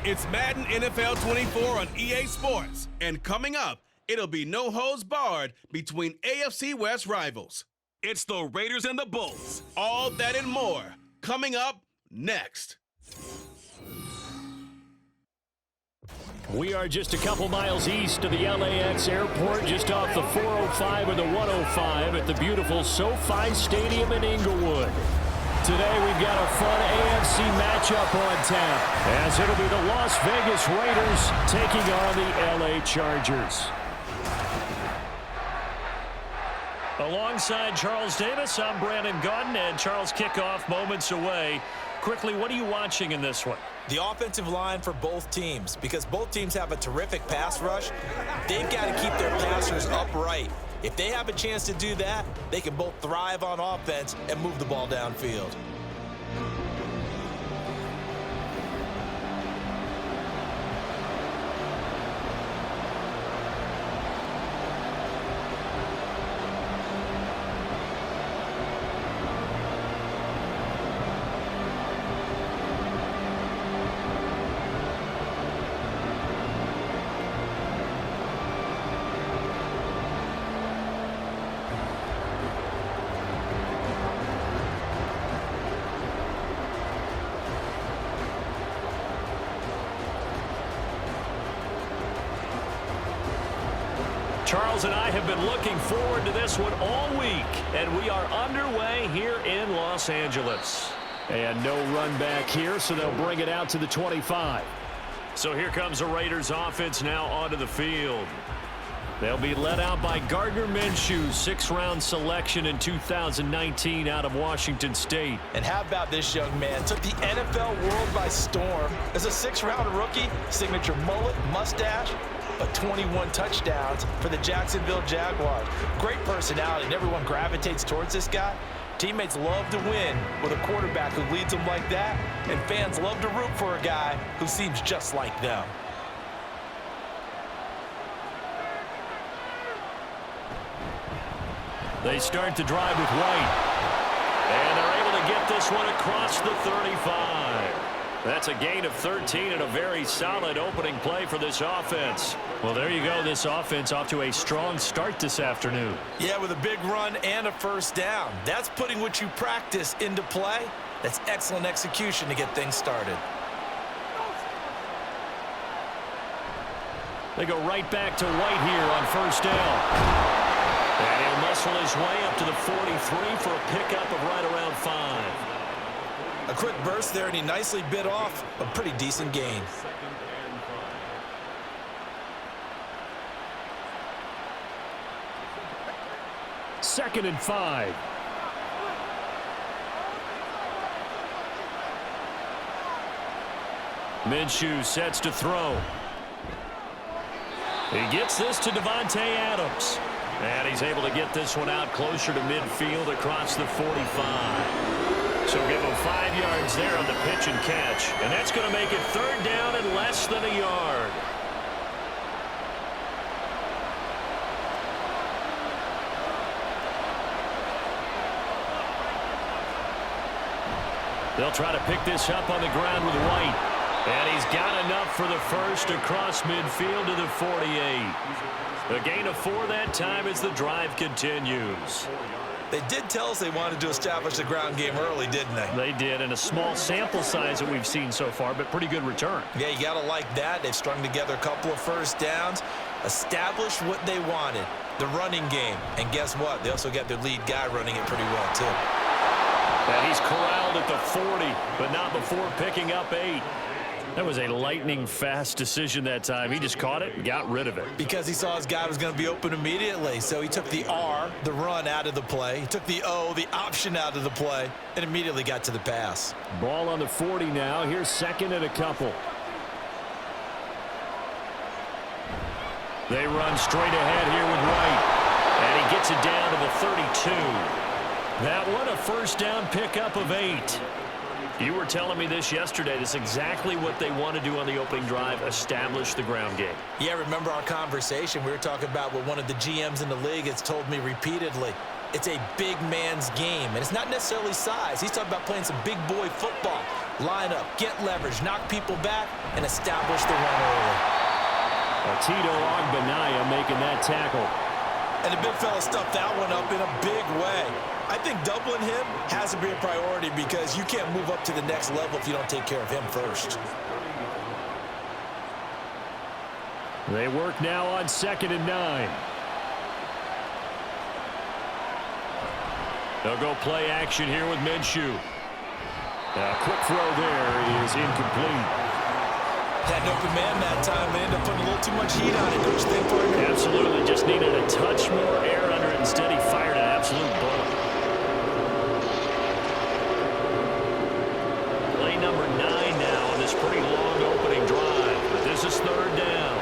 It's Madden NFL 24 on EA Sports. And coming up, it'll be no holds barred between AFC West rivals. It's the Raiders and the Bulls. All that and more coming up next. We are just a couple miles east of the LAX airport, just off the 405 or the 105 at the beautiful SoFi Stadium in Inglewood. Today we've got a fun AFC matchup on tap, as it'll be the Las Vegas Raiders taking on the LA Chargers. Alongside Charles Davis, I'm Brandon Gaudin, and Charles, kickoff moments away. Quickly, what are you watching in this one? The offensive line for both teams, because both teams have a terrific pass rush. They've got to keep their passers upright. If they have a chance to do that, they can both thrive on offense and move the ball downfield. Charles and I have been looking forward to this one all week, and we are underway here in Los Angeles. And no run back here, so they'll bring it out to the 25. So here comes the Raiders offense now onto the field. They'll be led out by Gardner Minshew, sixth-round selection in 2019 out of Washington State. And how about this young man? Took the NFL world by storm. As a sixth-round rookie, signature mullet, mustache, but 21 touchdowns for the Jacksonville Jaguars. Great personality, and everyone gravitates towards this guy. Teammates love to win with a quarterback who leads them like that, and fans love to root for a guy who seems just like them. They start the drive with White, and they're able to get this one across the 35. That's a gain of 13 and a very solid opening play for this offense. Well, there you go. This offense off to a strong start this afternoon. Yeah, with a big run and a first down. That's putting what you practice into play. That's excellent execution to get things started. They go right back to White here on first down. And he'll muscle his way up to the 43 for a pickup of right around 5. A quick burst there, and he nicely bit off a pretty decent gain. Second and 5. Minshew sets to throw. He gets this to Devontae Adams. And he's able to get this one out closer to midfield across the 45. So give him 5 yards there on the pitch and catch. And that's going to make it third down and less than a yard. They'll try to pick this up on the ground with White. And he's got enough for the first across midfield to the 48. A gain of 4 that time as the drive continues. They did tell us they wanted to establish the ground game early, didn't they? They did, and a small sample size that we've seen so far, but pretty good return. Yeah, you got to like that. They've strung together a couple of first downs, established what they wanted, the running game. And guess what? They also got their lead guy running it pretty well, too. And he's corralled at the 40, but not before picking up 8. That was a lightning-fast decision that time. He just caught it and got rid of it. Because he saw his guy was going to be open immediately. So he took the R, the run, out of the play. He took the O, the option, out of the play, and immediately got to the pass. Ball on the 40 now. Here's second and a couple. They run straight ahead here with White. And he gets it down to the 32. That one, a first down pickup of 8. You were telling me this yesterday. This is exactly what they want to do on the opening drive, establish the ground game. Yeah, remember our conversation. We were talking about what one of the GMs in the league has told me repeatedly. It's a big man's game, and it's not necessarily size. He's talking about playing some big boy football. Line up, get leverage, knock people back, and establish the run early. Tito Ogbenaya making that tackle. And the big fella stuffed that one up in a big way. I think doubling him has to be a priority because you can't move up to the next level if you don't take care of him first. They work now on 2nd and 9. They'll go play action here with Minshew. A quick throw there is incomplete. Had an open man that time. They ended up putting a little too much heat on it. Don't you think, partner? Absolutely. Just needed a touch more air under it. Instead, he fired an absolute bullet. Play number 9 now on this pretty long opening drive. But this is 3rd down.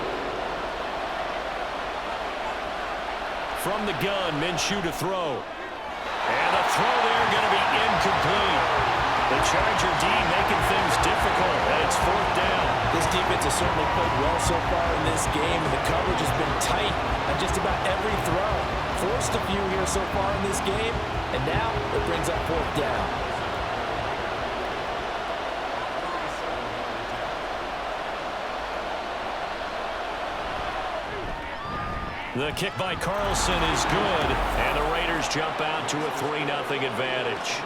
From the gun, Minshew to throw. And the throw there going to be incomplete. The Charger D making things difficult, and it's 4th down. This defense has certainly played well so far in this game, and the coverage has been tight on just about every throw. Forced a few here so far in this game, and now it brings up 4th down. The kick by Carlson is good, and the Raiders jump out to a 3-0 advantage.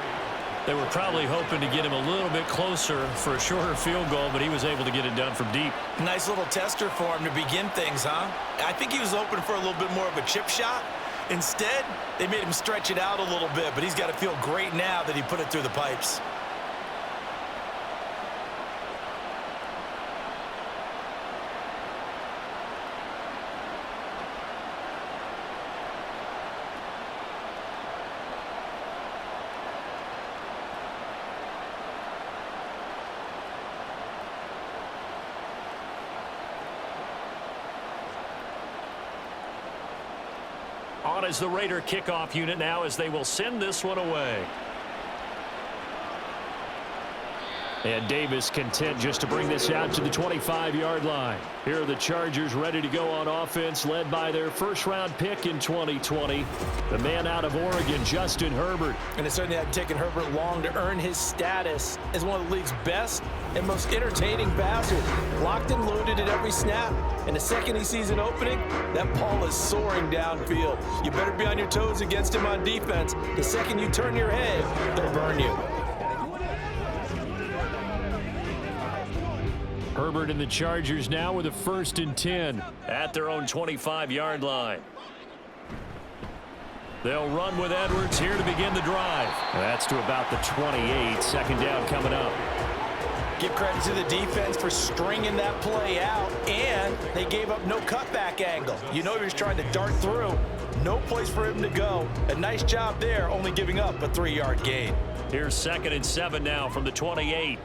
They were probably hoping to get him a little bit closer for a shorter field goal, but he was able to get it done from deep. Nice little tester for him to begin things, huh? I think he was hoping for a little bit more of a chip shot. Instead, they made him stretch it out a little bit, but he's got to feel great now that he put it through the pipes. On is the Raider kickoff unit now as they will send this one away. And Davis content just to bring this out to the 25-yard line. Here are the Chargers ready to go on offense, led by their first-round pick in 2020, the man out of Oregon, Justin Herbert. And it certainly hadn't taken Herbert long to earn his status as one of the league's best and most entertaining passers. Locked and loaded at every snap. And the second he sees an opening, that ball is soaring downfield. You better be on your toes against him on defense. The second you turn your head, he'll burn you. Herbert and the Chargers now with a 1st and 10 at their own 25-yard line. They'll run with Edwards here to begin the drive. That's to about the 28. 2nd down coming up. Give credit to the defense for stringing that play out, and they gave up no cutback angle. You know he was trying to dart through. No place for him to go. A nice job there, only giving up a 3-yard gain. Here's 2nd and 7 now from the 28.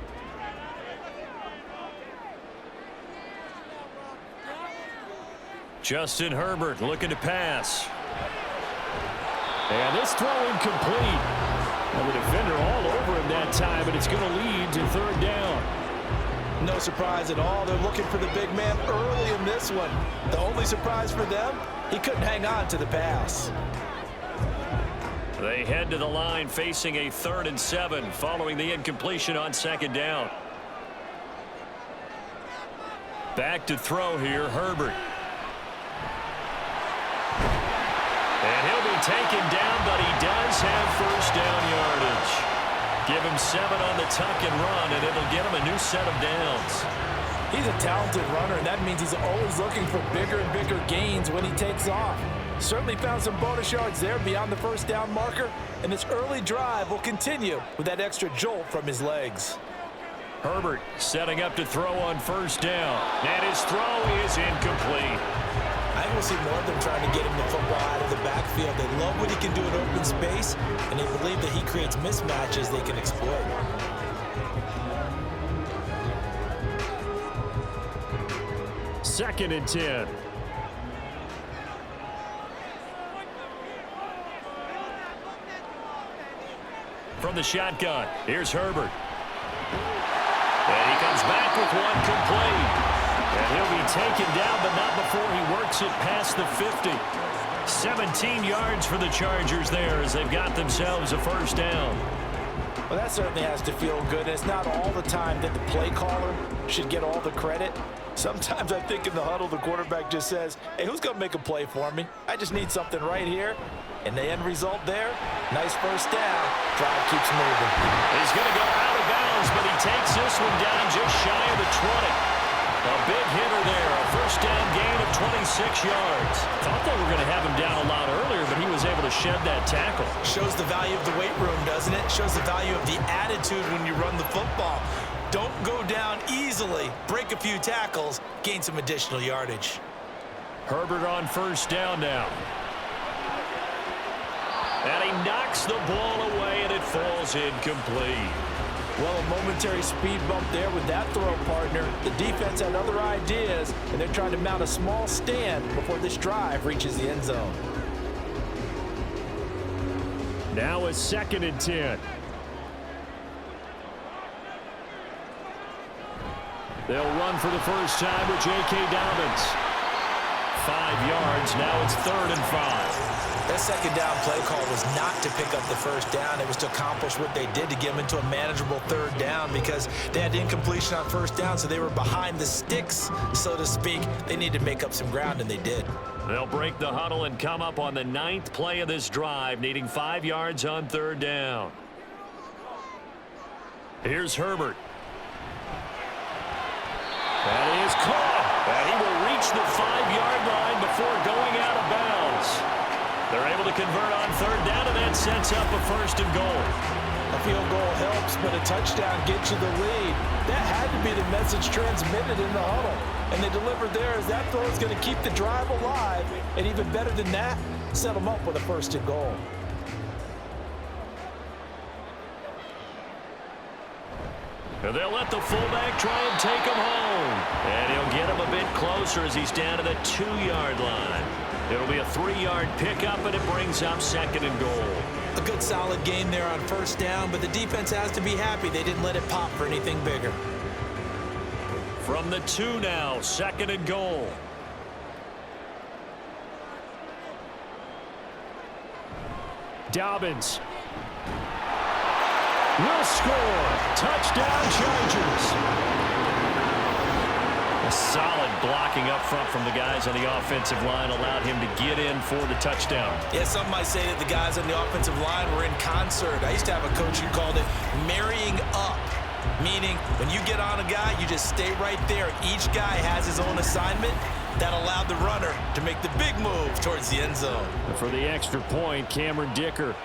Justin Herbert looking to pass. And this throw incomplete. And the defender all over him that time, and it's going to lead to 3rd down. No surprise at all. They're looking for the big man early in this one. The only surprise for them, he couldn't hang on to the pass. They head to the line facing a 3rd and 7 following the incompletion on 2nd down. Back to throw here, Herbert. And he'll be taken down, but he does have 1st down yardage. Give him 7 on the tuck and run, and it'll get him a new set of downs. He's a talented runner, and that means he's always looking for bigger and bigger gains when he takes off. Certainly found some bonus yards there beyond the 1st down marker, and this early drive will continue with that extra jolt from his legs. Herbert setting up to throw on 1st down, and his throw is incomplete. I think we'll see more of them trying to get him the football out of the backfield. They love what he can do in open space, and they believe that he creates mismatches they can exploit. Second and 10. From the shotgun, here's Herbert. And he comes back with one complete. And he'll be taken down, but not before he works it past the 50. 17 yards for the Chargers there as they've got themselves a 1st down. Well, Well, that certainly has to feel good. It's not all the time that the play caller should get all the credit. Sometimes I think in the huddle, the quarterback just says, hey, who's going to make a play for me? I just need something right here. And the end result there, nice first down. Drive keeps moving. He's going to go out of bounds, but he takes this one down just shy of the 20. A big hitter there, a first down gain of 26 yards. Thought they were going to have him down a lot earlier, but he was able to shed that tackle. Shows the value of the weight room, doesn't it? Shows the value of the attitude when you run the football. Don't go down easily. Break a few tackles, gain some additional yardage. Herbert on first down now. And he knocks the ball away, and it falls incomplete. Well, a momentary speed bump there with that throw, partner. The defense had other ideas, and they're trying to mount a small stand before this drive reaches the end zone. Now a 2nd and 10. They'll run for the first time with J.K. Dobbins. 5 yards. Now it's 3rd and 5. That second down play call was not to pick up the first down. It was to accomplish what they did to get them into a manageable 3rd down because they had incompletion on first down, so they were behind the sticks, so to speak. They needed to make up some ground, and they did. They'll break the huddle and come up on the 9th play of this drive, needing 5 yards on 3rd down. Here's Herbert. That is caught. And he will reach the 5-yard line before going out of bounds. They're able to convert on 3rd down, and that sets up a 1st and goal. A field goal helps, but a touchdown gets you the lead. That had to be the message transmitted in the huddle. And they delivered there as that throw is going to keep the drive alive. And even better than that, set them up with a 1st and goal. And they'll let the fullback try and take him home. And he'll get him a bit closer as he's down to the 2-yard line. It'll be a 3-yard pickup, and it brings up 2nd and goal. A good solid game there on first down, but the defense has to be happy they didn't let it pop for anything bigger. From the 2 now, 2nd and goal. Dobbins will score. Touchdown, Chargers. A solid blocking up front from the guys on the offensive line allowed him to get in for the touchdown. Yeah, some might say that the guys on the offensive line were in concert. I used to have a coach who called it marrying up, meaning when you get on a guy, you just stay right there. Each guy has his own assignment. That allowed the runner to make the big move towards the end zone. For the extra point, Cameron Dicker.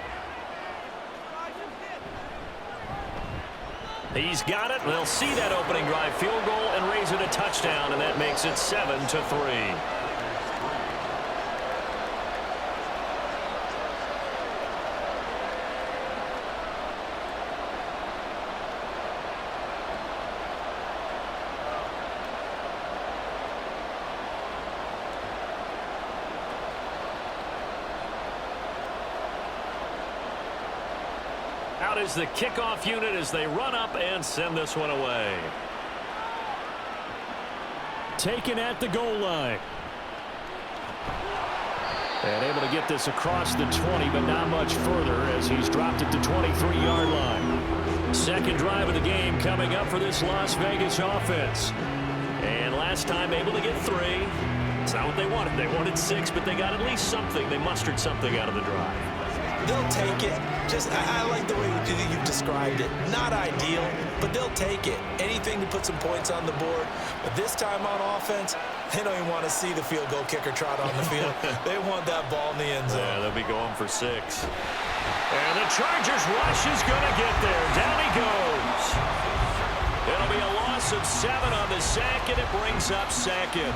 He's got it. They'll see that opening drive field goal and raise it a touchdown, and that makes it 7-3. Out is the kickoff unit as they run up and send this one away. Taken at the goal line. And able to get this across the 20, but not much further as he's dropped it to 23-yard line. Second drive of the game coming up for this Las Vegas offense. And last time able to get 3. It's not what they wanted. They wanted 6, but they got at least something. They mustered something out of the drive. They'll take it. I like the way you've described it. Not ideal, but they'll take it. Anything to put some points on the board. But this time on offense, they don't even want to see the field goal kicker trot on the field. They want that ball in the end zone. Yeah, they'll be going for 6. And the Chargers rush is going to get there. Down he goes. It'll be a loss of 7 on the sack, and it brings up 2nd.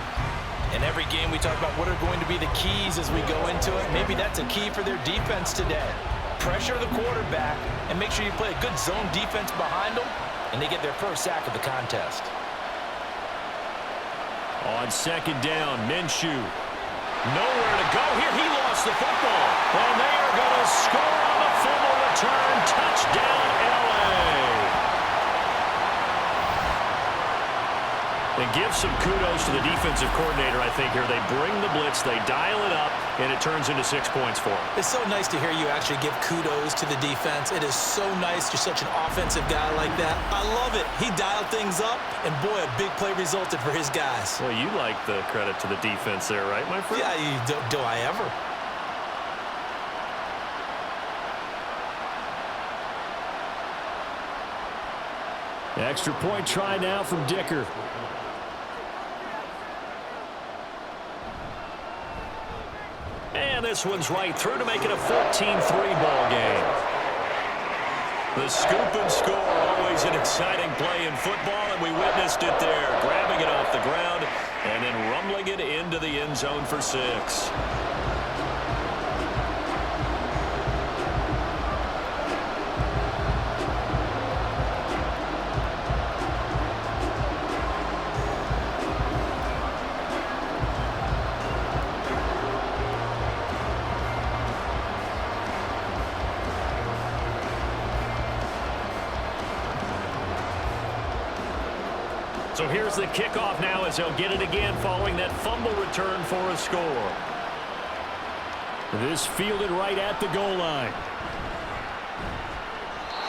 In every game, we talk about what are going to be the keys as we go into it. Maybe that's a key for their defense today. Pressure the quarterback and make sure you play a good zone defense behind them, and they get their first sack of the contest. On 2nd down, Minshew. Nowhere to go here. He lost the football. And they are going to score on the fumble return. Touchdown, L.A. And give some kudos to the defensive coordinator, I think, here. They bring the blitz, they dial it up, and it turns into 6 points for them. It's so nice to hear you actually give kudos to the defense. It is so nice. You're such an offensive guy like that. I love it. He dialed things up, and boy, a big play resulted for his guys. Well, you like the credit to the defense there, right, my friend? Yeah, do I ever? Extra point try now from Dicker. And this one's right through to make it a 14-3 ball game. The scoop and score, always an exciting play in football, and we witnessed it there. Grabbing it off the ground and then rumbling it into the end zone for 6. So here's the kickoff now as they'll get it again following that fumble return for a score. This fielded right at the goal line.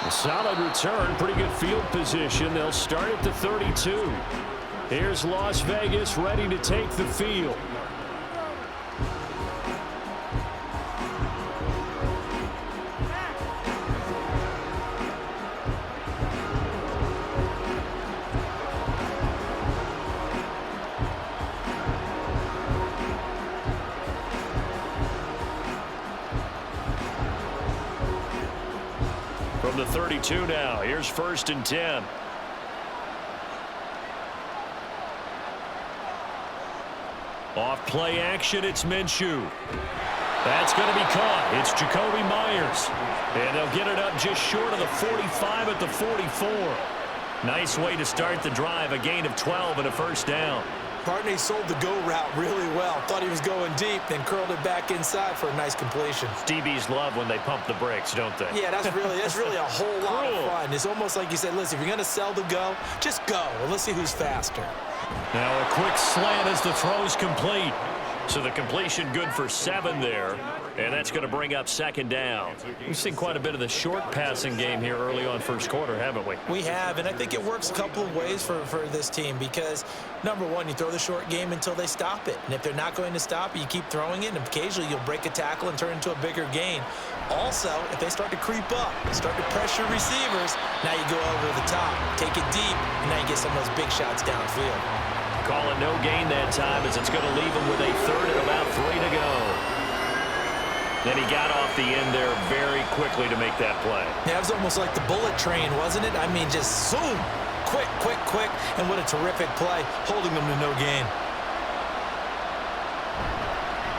A solid return, pretty good field position. They'll start at the 32. Here's Las Vegas ready to take the field. From the 32 now, here's 1st and 10. Off play action, it's Minshew. That's going to be caught. It's Jacoby Myers. And they'll get it up just short of the 45 at the 44. Nice way to start the drive, a gain of 12 and a 1st down. Partney sold the go route really well. Thought he was going deep, then curled it back inside for a nice completion. DBs love when they pump the brakes, don't they? Yeah, that's really a whole lot of fun. It's almost like you said, listen, if you're going to sell the go, just go. And let's see who's faster. Now a quick slant as the throw's complete. So the completion good for 7 there. And that's going to bring up 2nd down. We've seen quite a bit of the short passing game here early on 1st quarter, haven't we? We have, and I think it works a couple of ways for this team because, number one, you throw the short game until they stop it. And if they're not going to stop it, you keep throwing it, and occasionally you'll break a tackle and turn it into a bigger gain. Also, if they start to creep up, start to pressure receivers, now you go over the top, take it deep, and now you get some of those big shots downfield. Calling no gain that time as it's going to leave him with a 3rd and about 3 to go. Then he got off the end there very quickly to make that play. Yeah, it was almost like the bullet train, wasn't it? I mean, just zoom, quick, and what a terrific play, holding them to no gain.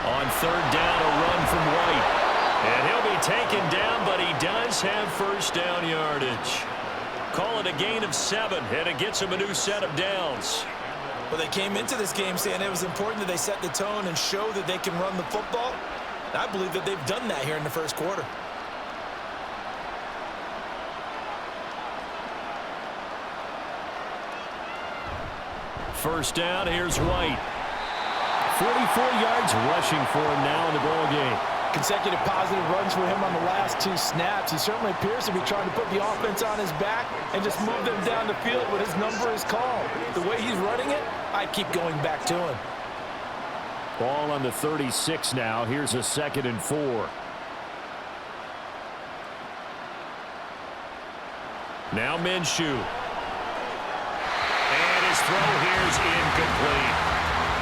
On 3rd down, a run from White. And he'll be taken down, but he does have 1st down yardage. Call it a gain of 7, and it gets him a new set of downs. Well, they came into this game saying it was important that they set the tone and show that they can run the football. I believe that they've done that here in the 1st quarter. First down, here's White. 44 yards rushing for him now in the ball game. Consecutive positive runs for him on the last 2 snaps. He certainly appears to be trying to put the offense on his back and just move them down the field when his number is called. The way he's running it, I keep going back to him. Ball on the 36 now. Here's a 2nd and 4. Now Minshew. And his throw here is incomplete.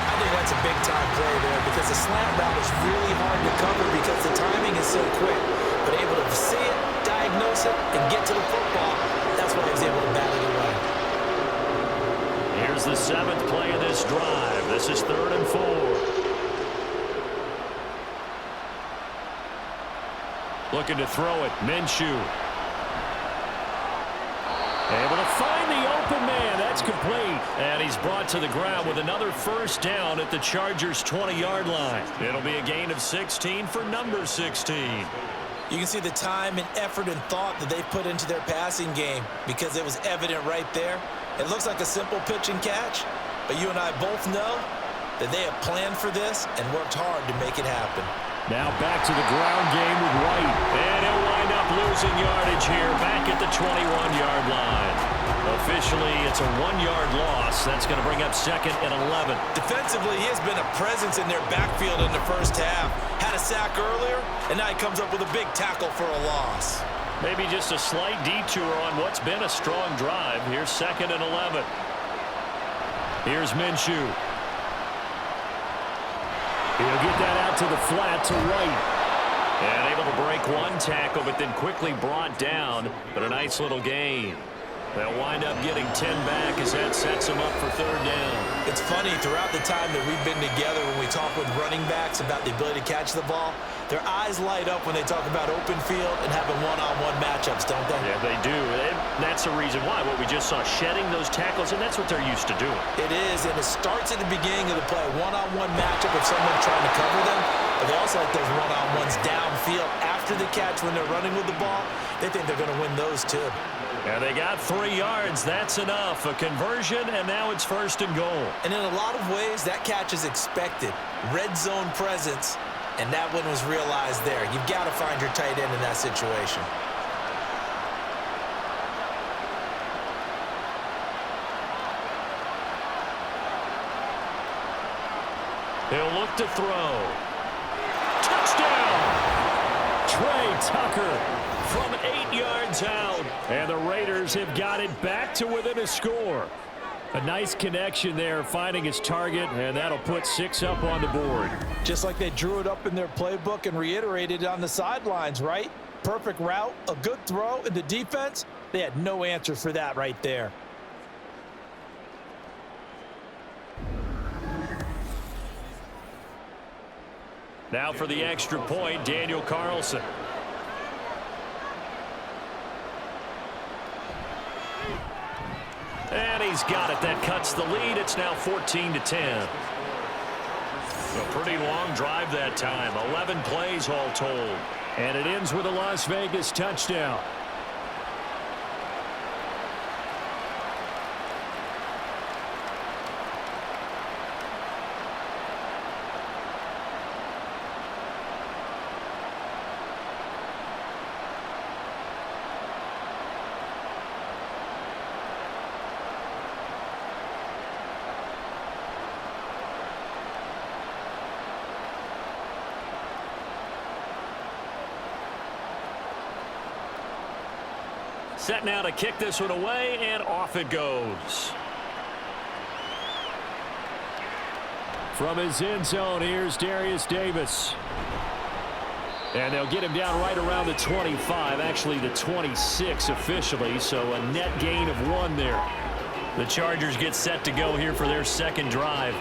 I think that's a big-time play there because the slant route is really hard to cover because the timing is so quick. But able to see it, diagnose it, and get to the football, that's why he was able to bat it away. Here's the 7th play of this drive. This is 3rd and 4. Looking to throw it, Minshew. Able to find the open man. That's complete. And he's brought to the ground with another 1st down at the Chargers' 20-yard line. It'll be a gain of 16 for number 16. You can see the time and effort and thought that they've put into their passing game because it was evident right there. It looks like a simple pitch and catch, but you and I both know that they have planned for this and worked hard to make it happen. Now back to the ground game with White. And he'll wind up losing yardage here back at the 21-yard line. Officially, it's a 1-yard loss. That's going to bring up 2nd and 11. Defensively, he has been a presence in their backfield in the first half. Had a sack earlier, and now he comes up with a big tackle for a loss. Maybe just a slight detour on what's been a strong drive. Here's 2nd and 11. Here's Minshew. He'll get that out to the flat to White. And able to break one tackle, but then quickly brought down. But a nice little gain. They'll wind up getting 10 back as that sets them up for 3rd down. It's funny, throughout the time that we've been together, when we talk with running backs about the ability to catch the ball, their eyes light up when they talk about open field and having one-on-one matchups, don't they? Yeah, they do. And that's the reason why. What we just saw, shedding those tackles, and that's what they're used to doing. It is, and it starts at the beginning of the play. One-on-one matchup if someone's trying to cover them, but they also like those one-on-ones downfield after the catch when they're running with the ball. They think they're going to win those too. And they got 3 yards. That's enough. A conversion, and now it's 1st and goal. And in a lot of ways, that catch is expected. Red zone presence, and that one was realized there. You've got to find your tight end in that situation. He'll look to throw. Touchdown! Trey Tucker from 8 yards out. And the Raiders have got it back to within a score. A nice connection there, finding his target, and that'll put 6 up on the board. Just like they drew it up in their playbook and reiterated it on the sidelines, right? Perfect route, a good throw, and the defense, they had no answer for that right there. Now for the extra point, Daniel Carlson. And he's got it. That cuts the lead. It's now 14-10. A pretty long drive that time. 11 plays all told. And it ends with a Las Vegas touchdown. Set now to kick this one away, and off it goes. From his end zone, here's Darius Davis. And they'll get him down right around the 25, actually the 26 officially, so a net gain of 1 there. The Chargers get set to go here for their 2nd drive.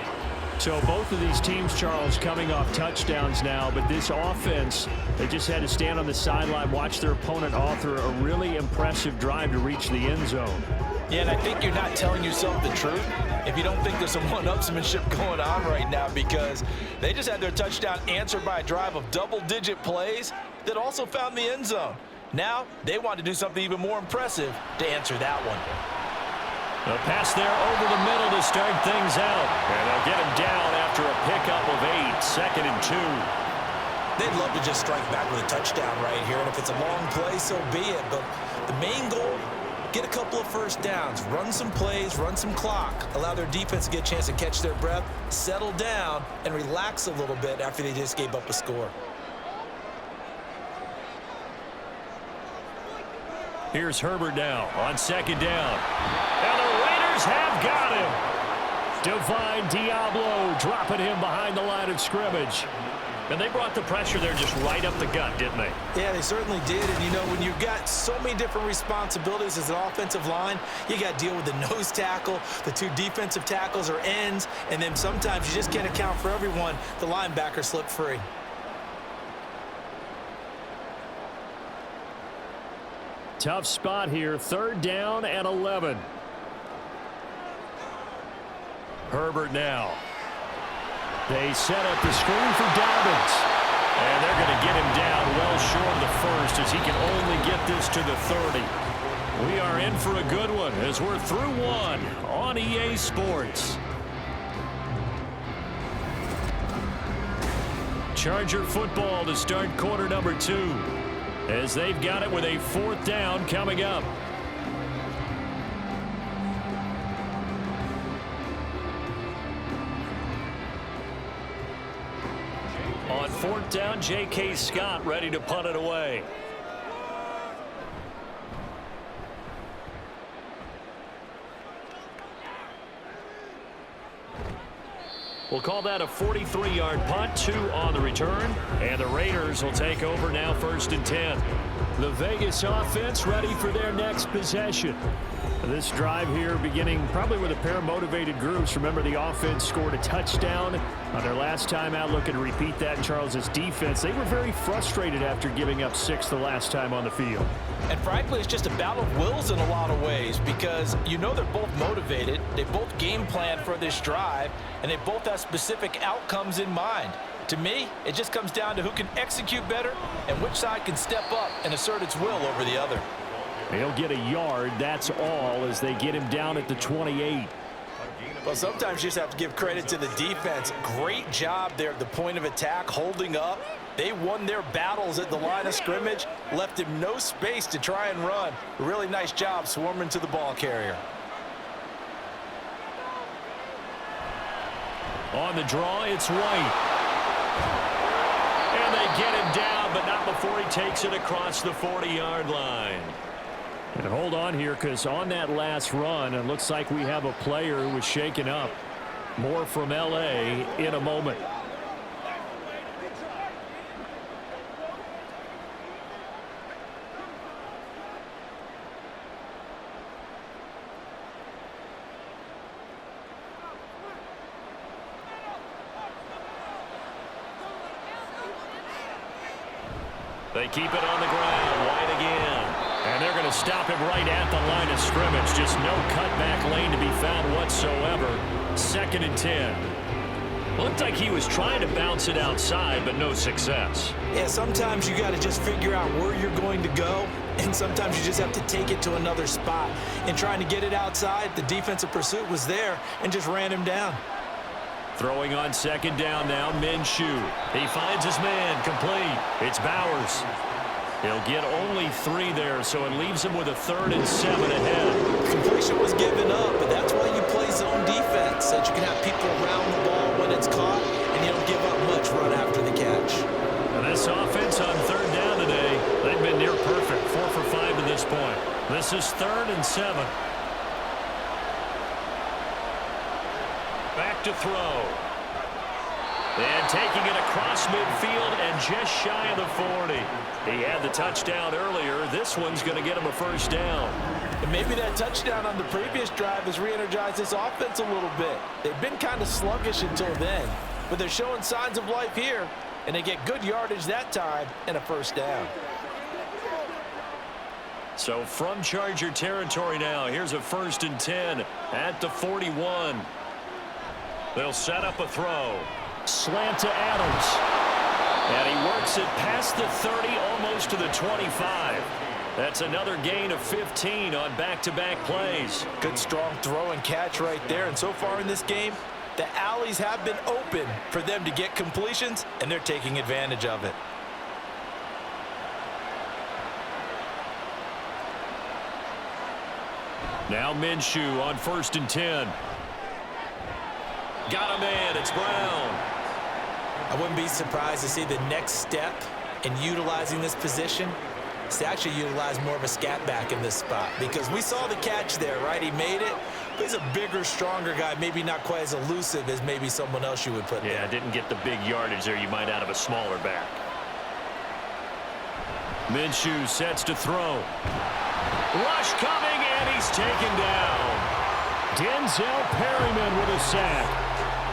So both of these teams, Charles, coming off touchdowns now, but this offense, they just had to stand on the sideline, watch their opponent author a really impressive drive to reach the end zone. Yeah, and I think you're not telling yourself the truth if you don't think there's some one-upsmanship going on right now, because they just had their touchdown answered by a drive of double-digit plays that also found the end zone. Now they want to do something even more impressive to answer that one. A pass there over the middle to start things out. And they'll get him down after a pickup of 8, 2nd and 2. They'd love to just strike back with a touchdown right here, and if it's a long play, so be it. But the main goal, get a couple of first downs, run some plays, run some clock, allow their defense to get a chance to catch their breath, settle down, and relax a little bit after they just gave up a score. Here's Herbert now on 2nd down. And the Raiders have got him. Divine Diablo dropping him behind the line of scrimmage. And they brought the pressure there just right up the gut, didn't they? Yeah, they certainly did. And, you know, when you've got so many different responsibilities as an offensive line, you got to deal with the nose tackle, the 2 defensive tackles or ends, and then sometimes you just can't account for everyone. The linebacker slipped free. Tough spot here, 3rd down and 11. Herbert now. They set up the screen for Dobbins. And they're going to get him down well short of the 1st as he can only get this to the 30. We are in for a good one as we're through 1 on EA Sports. Charger football to start quarter number 2, as they've got it with a 4th down coming up. On 4th down, J.K. Scott ready to punt it away. We'll call that a 43-yard punt, 2 on the return, and the Raiders will take over now 1st and 10. The Vegas offense ready for their next possession. This drive here beginning probably with a pair of motivated groups. Remember, the offense scored a touchdown on their last time out, looking to repeat that in Charles's defense. They were very frustrated after giving up 6 the last time on the field. And frankly, it's just a battle of wills in a lot of ways, because you know they're both motivated, they both game plan for this drive, and they both have specific outcomes in mind. To me, it just comes down to who can execute better and which side can step up and assert its will over the other. He'll get a yard, that's all, as they get him down at the 28. Well, sometimes you just have to give credit to the defense. Great job there at the point of attack, holding up. They won their battles at the line of scrimmage, left him no space to try and run. Really nice job swarming to the ball carrier. On the draw, it's White. And they get him down, but not before he takes it across the 40-yard line. And hold on here, because on that last run, it looks like we have a player who was shaken up. More from L.A. in a moment. They keep it on the ground. White again. And they're going to stop him right at the line of scrimmage. Just no cutback lane to be found whatsoever. 2nd and 10. Looked like he was trying to bounce it outside, but no success. Yeah, sometimes you got to just figure out where you're going to go, and sometimes you just have to take it to another spot. And trying to get it outside, the defensive pursuit was there and just ran him down. Throwing on 2nd down now, Minshew. He finds his man, complete. It's Bowers. He'll get only 3 there, so it leaves him with a 3rd and 7 ahead. Completion was given up, but that's why you play zone defense, so that you can have people around the ball when it's caught, and you don't give up much run after the catch. And this offense on 3rd down today, they've been near perfect, 4 for 5 to this point. This is 3rd and 7. Back to throw. And taking it across midfield and just shy of the 40. He had the touchdown earlier. This one's going to get him a 1st down. And maybe that touchdown on the previous drive has re-energized this offense a little bit. They've been kind of sluggish until then, but they're showing signs of life here, and they get good yardage that time and a 1st down. So from Charger territory now, here's a 1st and 10 at the 41. They'll set up a throw. Slant to Adams. And he works it past the 30, almost to the 25. That's another gain of 15 on back-to-back plays. Good strong throw and catch right there. And so far in this game, the alleys have been open for them to get completions, and they're taking advantage of it. Now Minshew on 1st and 10. Got a man. It's Brown. I wouldn't be surprised to see the next step in utilizing this position is to actually utilize more of a scat back in this spot, because we saw the catch there, right? He made it, but he's a bigger, stronger guy, maybe not quite as elusive as maybe someone else you would put there. Yeah, didn't get the big yardage there you might out of a smaller back. Minshew sets to throw. Rush coming, and he's taken down. Denzel Perryman with a sack.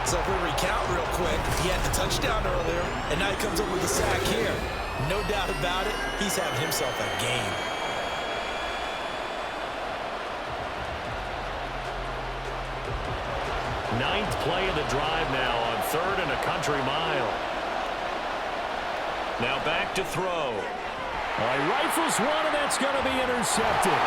So if we recount real quick, he had the touchdown earlier, and now he comes up with a sack here. No doubt about it, he's having himself a game. Ninth play of the drive now on 3rd and a country mile. Now back to throw. He rifles one, and that's going to be intercepted.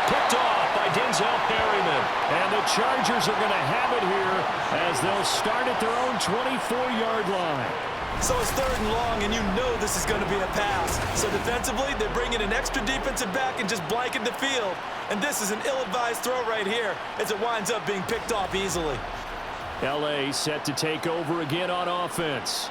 Picked off by Denzel Perryman. And the Chargers are going to have it here as they'll start at their own 24-yard line. So it's 3rd and long, and you know this is going to be a pass. So defensively, they're bringing an extra defensive back and just blanket the field. And this is an ill-advised throw right here as it winds up being picked off easily. L.A. set to take over again on offense.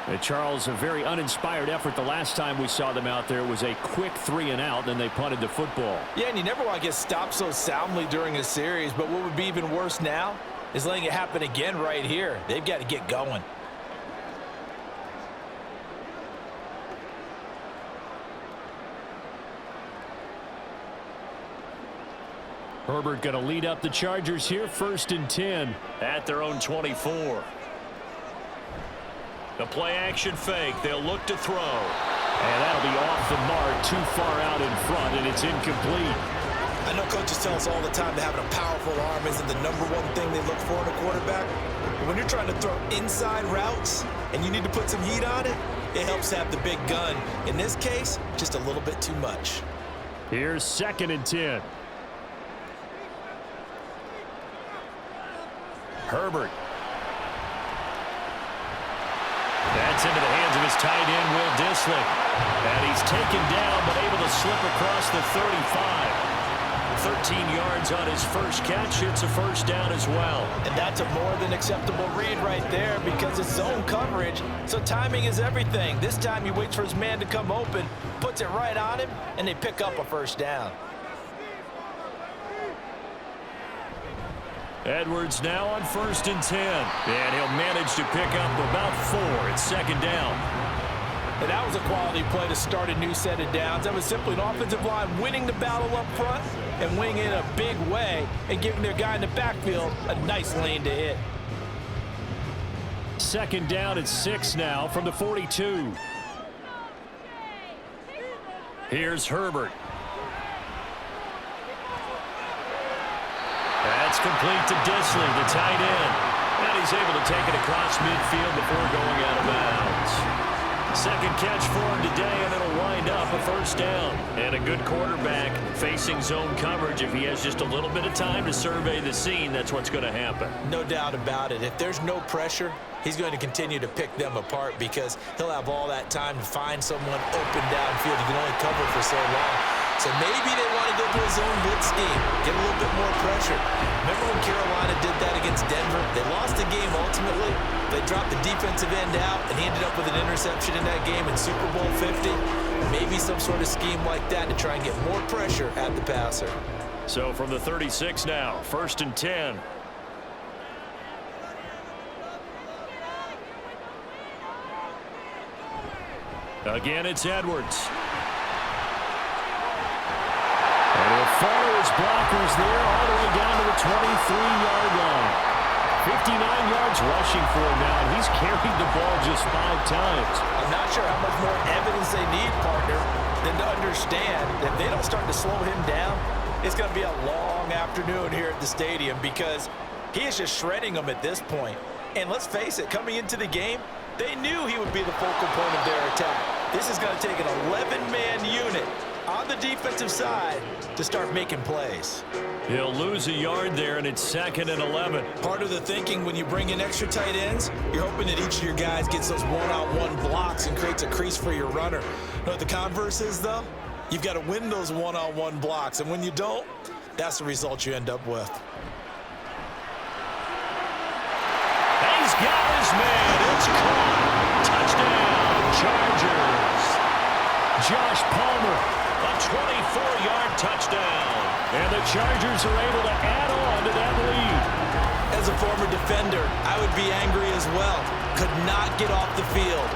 And Charles, a very uninspired effort the last time we saw them out there. It was a quick 3-and-out, then they punted the football. Yeah, and you never want to get stopped so soundly during a series, but what would be even worse now is letting it happen again right here. They've got to get going. Herbert going to lead up the Chargers here, 1st and 10 at their own 24. The play-action fake. They'll look to throw. And that'll be off the mark, too far out in front, and it's incomplete. I know coaches tell us all the time that having a powerful arm isn't the #1 thing they look for in a quarterback. But when you're trying to throw inside routes and you need to put some heat on it, it helps have the big gun. In this case, just a little bit too much. Here's 2nd and 10. Herbert. That's into the hands of his tight end, Will Dissly. And he's taken down, but able to slip across the 35. 13 yards on his first catch. It's a 1st down as well. And that's a more than acceptable read right there because it's zone coverage, so timing is everything. This time he waits for his man to come open, puts it right on him, and they pick up a 1st down. Edwards now on 1st and 10. And he'll manage to pick up about 4. It's 2nd down. And that was a quality play to start a new set of downs. That was simply an offensive line winning the battle up front and winning in a big way and giving their guy in the backfield a nice lane to hit. 2nd down at 6 now from the 42. Here's Herbert. That's complete to Dissly, the tight end. And he's able to take it across midfield before going out of bounds. 2nd catch for him today, and it'll wind up a 1st down. And a good quarterback facing zone coverage. If he has just a little bit of time to survey the scene, that's what's going to happen. No doubt about it. If there's no pressure, he's going to continue to pick them apart because he'll have all that time to find someone open downfield. He can only cover for so long. So maybe they want to go to a zone blitz scheme, get a little bit more pressure. Remember when Carolina did that against Denver? They lost the game ultimately. They dropped the defensive end out, and he ended up with an interception in that game in Super Bowl 50. Maybe some sort of scheme like that to try and get more pressure at the passer. So from the 36 now, 1st and 10. Again, it's Edwards. And he'll follow his blockers there all the way down to the 23-yard line. 59 yards rushing for him now, and he's carried the ball just 5 times. I'm not sure how much more evidence they need, partner, than to understand that if they don't start to slow him down, it's going to be a long afternoon here at the stadium because he is just shredding them at this point. And let's face it, coming into the game, they knew he would be the focal point of their attack. This is going to take an 11-man unit on the defensive side to start making plays. He'll lose a yard there, and it's 2nd and 11. Part of the thinking when you bring in extra tight ends, you're hoping that each of your guys gets those one-on-one blocks and creates a crease for your runner. You know what the converse is, though? You've got to win those one-on-one blocks, and when you don't, that's the result you end up with. He's got his man. It's caught. Touchdown, Chargers. Josh Palmer, a 24-yard touchdown. And the Chargers are able to add on to that lead. As a former defender, I would be angry as well. Could not get off the field.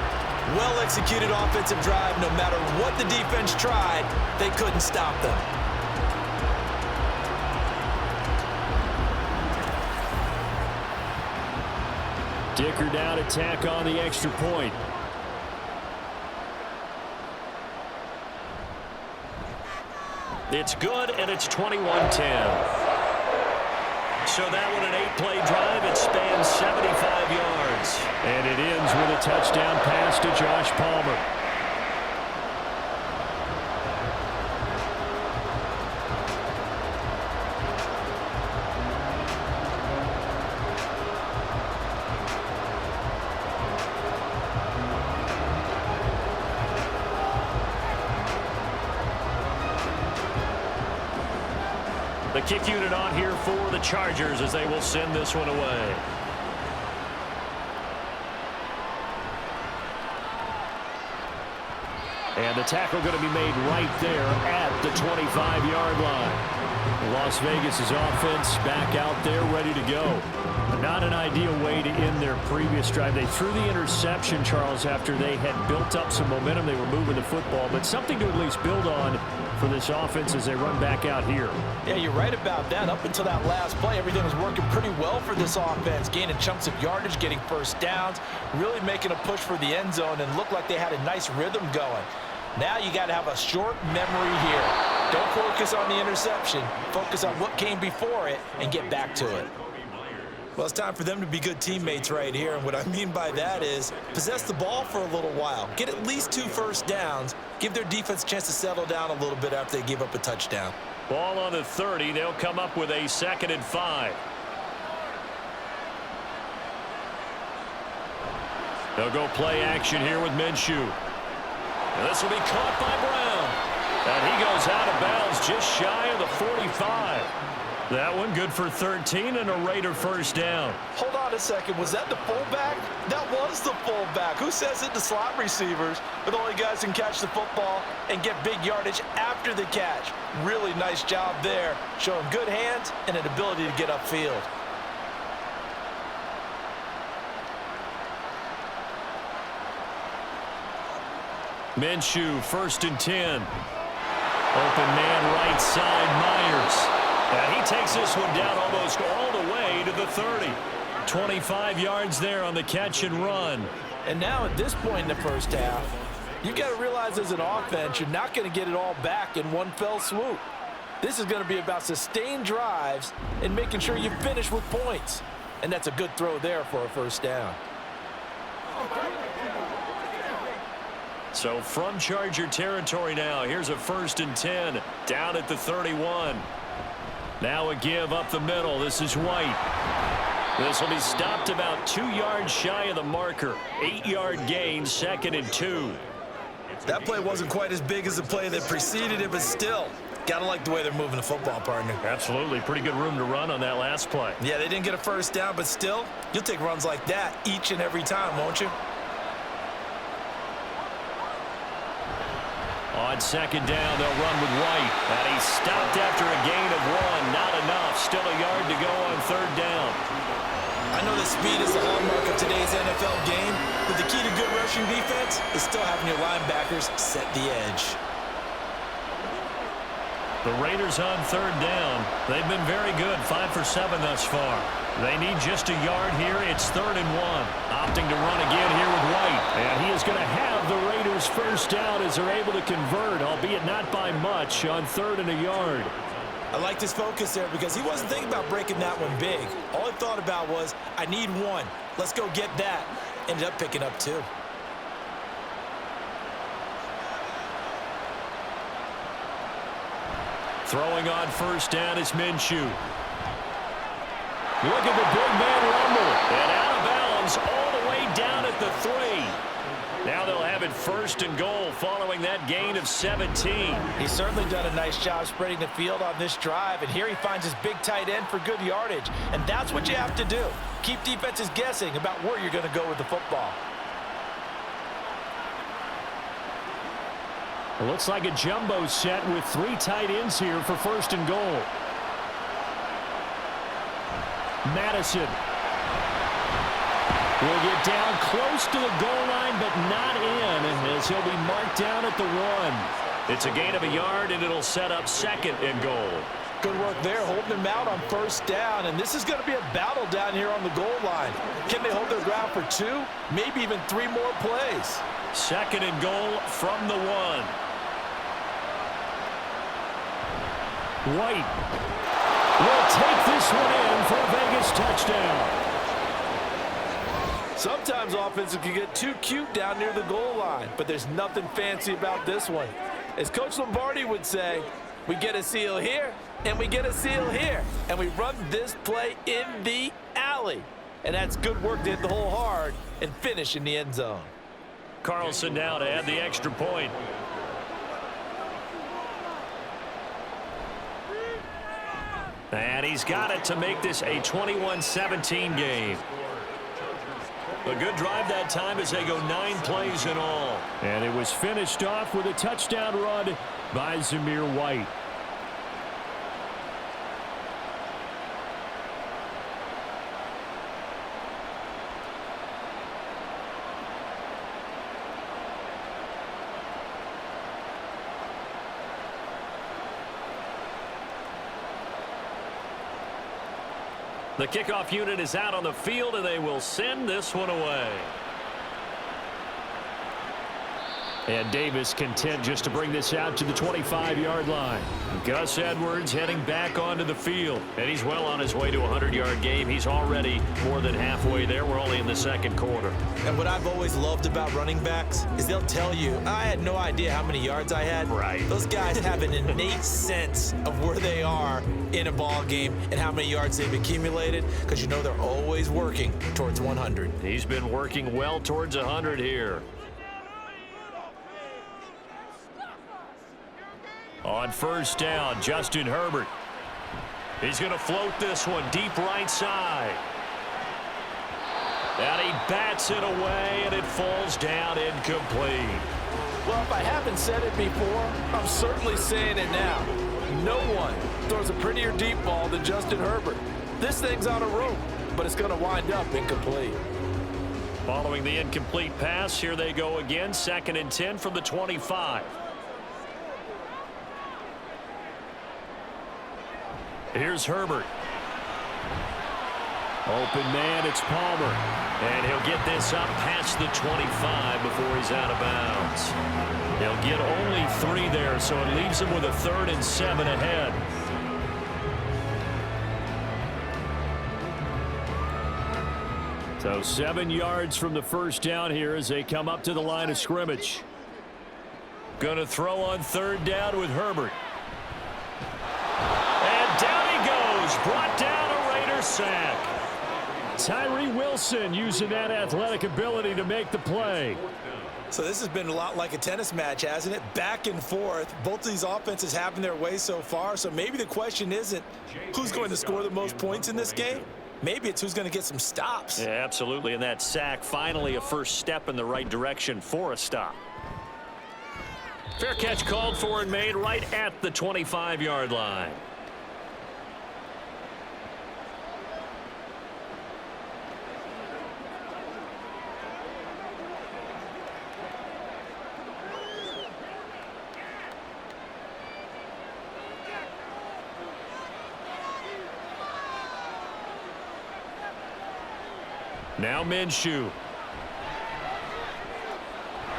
Well-executed offensive drive. No matter what the defense tried, they couldn't stop them. Dicker down to tack on the extra point. It's good, and it's 21-10. So that one, an 8-play drive. It spans 75 yards. And it ends with a touchdown pass to Josh Palmer. The kick unit on here for the Chargers as they will send this one away. And the tackle going to be made right there at the 25-yard line. Las Vegas' offense back out there ready to go. Not an ideal way to end their previous drive. They threw the interception, Charles, after they had built up some momentum. They were moving the football, but something to at least build on for this offense as they run back out here. Yeah, you're right about that. Up until that last play, everything was working pretty well for this offense, gaining chunks of yardage, getting first downs, really making a push for the end zone, and looked like they had a nice rhythm going. Now you got to have a short memory here. Don't focus on the interception. Focus on what came before it and get back to it. Well, it's time for them to be good teammates right here, and what I mean by that is possess the ball for a little while. Get at least 2 first downs. Give their defense a chance to settle down a little bit after they give up a touchdown. Ball on the 30. They'll come up with a 2nd and 5. They'll go play action here with Minshew. And this will be caught by Brown. And he goes out of bounds just shy of the 45. That one good for 13 and a Raider first down. Hold on a second. Was that the fullback? That was the fullback. Who says it? The slot receivers are the only guys who can catch the football and get big yardage after the catch. Really nice job there, showing good hands and an ability to get upfield. Minshew, 1st and 10. Open man right side, Myers. And he takes this one down almost all the way to the 30. 25 yards there on the catch and run. And now at this point in the first half, you've got to realize as an offense, you're not going to get it all back in one fell swoop. This is going to be about sustained drives and making sure you finish with points. And that's a good throw there for a first down. So from Charger territory now, here's a 1st and 10 down at the 31. Now a give up the middle. This is White. This will be stopped about 2 yards shy of the marker. 8-yard gain, 2nd and 2. That play wasn't quite as big as the play that preceded it, but still, gotta like the way they're moving the football, partner. Absolutely. Pretty good room to run on that last play. Yeah, they didn't get a first down, but still, you'll take runs like that each and every time, won't you? On 2nd down, they'll run with White. And he's stopped after a gain of 1. Not enough. Still a yard to go on 3rd down. I know that speed is the hallmark of today's NFL game, but the key to good rushing defense is still having your linebackers set the edge. The Raiders on 3rd down. They've been very good, 5 for 7 thus far. They need just a yard here. It's 3rd and 1. Opting to run again here with White. And he is going to have the Raiders first down as they're able to convert, albeit not by much, on 3rd and a yard. I liked his focus there because he wasn't thinking about breaking that one big. All he thought about was, I need 1. Let's go get that. Ended up picking up 2. Throwing on first down is Minshew. Look at the big man rumble. And out of bounds all the way down at the 3. Now they'll have it 1st and goal following that gain of 17. He's certainly done a nice job spreading the field on this drive. And here he finds his big tight end for good yardage. And that's what you have to do. Keep defenses guessing about where you're going to go with the football. It looks like a jumbo set with 3 tight ends here for 1st and goal. Madison will get down close to the goal line, but not in, as he'll be marked down at the 1. It's a gain of a yard, and it'll set up 2nd and goal. Good work there, holding him out on first down, and this is going to be a battle down here on the goal line. Can they hold their ground for 2, maybe even 3 more plays? 2nd and goal from the 1. White will take this one in for a Vegas touchdown. Sometimes offenses can get too cute down near the goal line, but there's nothing fancy about this one. As Coach Lombardi would say, we get a seal here, and we get a seal here, and we run this play in the alley. And that's good work to hit the hole hard and finish in the end zone. Carlson now to add the extra point. And he's got it to make this a 21-17 game. A good drive that time as they go 9 plays in all. And it was finished off with a touchdown run by Zamir White. The kickoff unit is out on the field, and they will send this one away. And Davis content just to bring this out to the 25-yard line. Gus Edwards heading back onto the field. And he's well on his way to a 100-yard game. He's already more than halfway there. We're only in the second quarter. And what I've always loved about running backs is they'll tell you, I had no idea how many yards I had. Right. Those guys have an innate sense of where they are in a ball game and how many yards they've accumulated, because you know they're always working towards 100. He's been working well towards 100 here. On first down, Justin Herbert. He's going to float this one deep right side. And he bats it away, and it falls down incomplete. Well, if I haven't said it before, I'm certainly saying it now. No one throws a prettier deep ball than Justin Herbert. This thing's on a rope, but it's going to wind up incomplete. Following the incomplete pass, here they go again. 2nd and 10 from the 25. Here's Herbert. Open man, it's Palmer. And he'll get this up past the 25 before he's out of bounds. He'll get only 3 there, so it leaves him with a 3rd and 7 ahead. So 7 yards from the first down here as they come up to the line of scrimmage. Gonna throw on 3rd down with Herbert. Brought down a Raider sack. Tyree Wilson using that athletic ability to make the play. So this has been a lot like a tennis match, hasn't it? Back and forth. Both of these offenses having their way so far. So maybe the question isn't who's going to score the most points in this game. Maybe it's who's going to get some stops. Yeah, absolutely. And that sack, finally a first step in the right direction for a stop. Fair catch called for and made right at the 25-yard line. Now Minshew.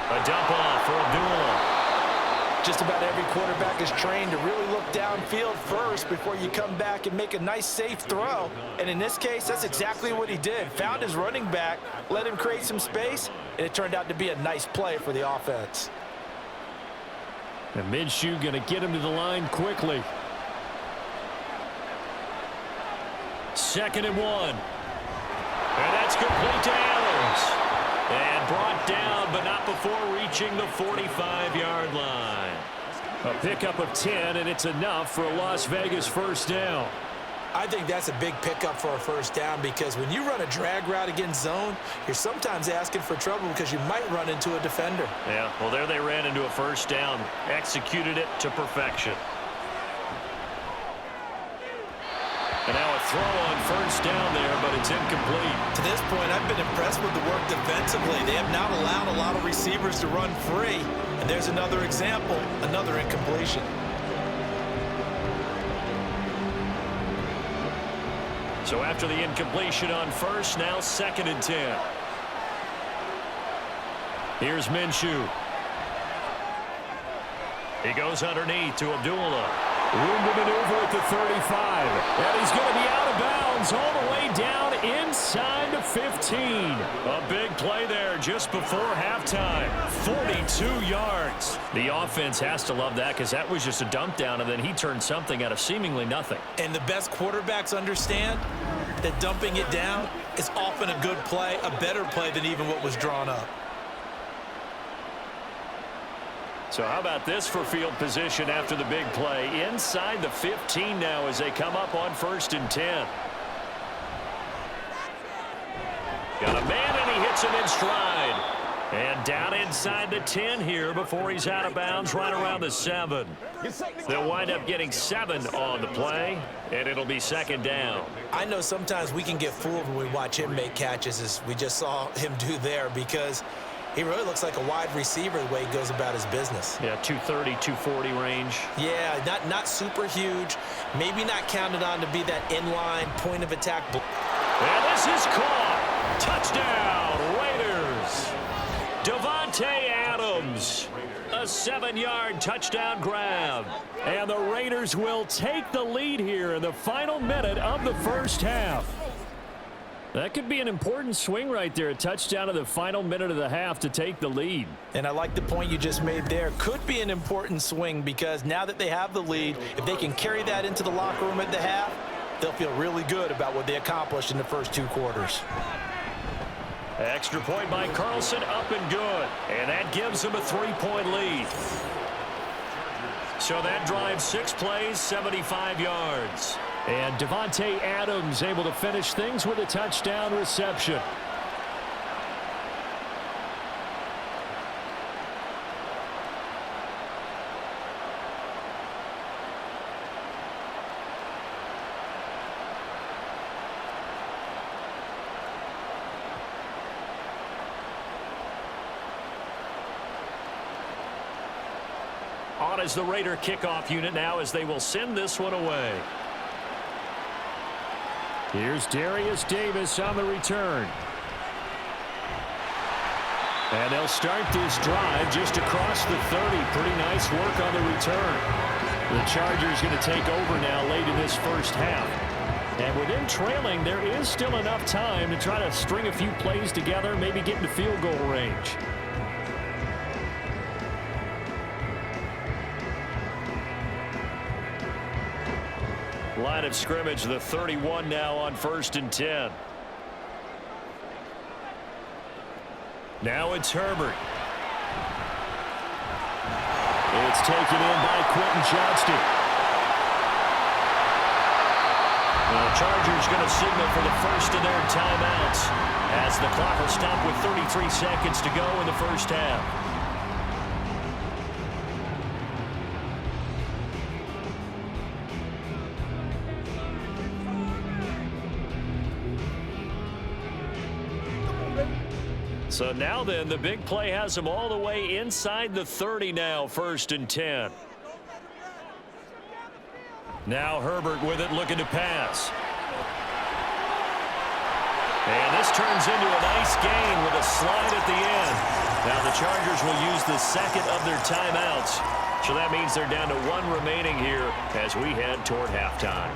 A dump off for Abdullah. Just about every quarterback is trained to really look downfield first before you come back and make a nice safe throw. And in this case, that's exactly what he did. Found his running back, let him create some space, and it turned out to be a nice play for the offense. And Minshew going to get him to the line quickly. 2nd and 1. And that's complete to Adams. And brought down, but not before reaching the 45-yard line. A pickup of 10, and it's enough for a Las Vegas first down. I think that's a big pickup for a first down, because when you run a drag route against zone, you're sometimes asking for trouble because you might run into a defender. Yeah, well, there they ran into a first down. Executed it to perfection. And now a throw on first down there, but it's incomplete. To this point, I've been impressed with the work defensively. They have not allowed a lot of receivers to run free. And there's another example, another incompletion. So after the incompletion on first, now 2nd and 10. Here's Minshew. He goes underneath to Abdullah. Room to maneuver at the 35. And he's going to be out of bounds all the way down inside the 15. A big play there just before halftime. 42 yards. The offense has to love that, because that was just a dump down, and then he turned something out of seemingly nothing. And the best quarterbacks understand that dumping it down is often a good play, a better play than even what was drawn up. So how about this for field position after the big play? Inside the 15 now as they come up on 1st and 10. Got a man, and he hits him in stride. And down inside the 10 here before he's out of bounds right around the 7. They'll wind up getting 7 on the play, and it'll be 2nd down. I know sometimes we can get fooled when we watch him make catches, as we just saw him do there, because he really looks like a wide receiver the way he goes about his business. Yeah, 230, 240 range. Yeah, not super huge. Maybe not counted on to be that inline point of attack. And this is caught. Touchdown, Raiders. Davante Adams, a 7-yard touchdown grab. And the Raiders will take the lead here in the final minute of the first half. That could be an important swing right there, a touchdown in the final minute of the half to take the lead. And I like the point you just made there. Could be an important swing because now that they have the lead, if they can carry that into the locker room at the half, they'll feel really good about what they accomplished in the first 2 quarters. Extra point by Carlson, up and good. And that gives them a 3-point lead. So that drives 6 plays, 75 yards. And Davante Adams able to finish things with a touchdown reception. On as the Raider kickoff unit now as they will send this one away. Here's Darius Davis on the return. And they'll start this drive just across the 30. Pretty nice work on the return. The Chargers going to take over now late in this first half. And with them trailing, there is still enough time to try to string a few plays together, maybe get into field goal range. Line of scrimmage, the 31 now on 1st and 10. Now it's Herbert. It's taken in by Quentin Johnston. The Chargers going to signal for the first of their timeouts as the clock will stop with 33 seconds to go in the first half. So now then, the big play has them all the way inside the 30 now, 1st and 10. Now Herbert with it, looking to pass. And this turns into a nice gain with a slide at the end. Now the Chargers will use the 2nd of their timeouts. So that means they're down to 1 remaining here as we head toward halftime.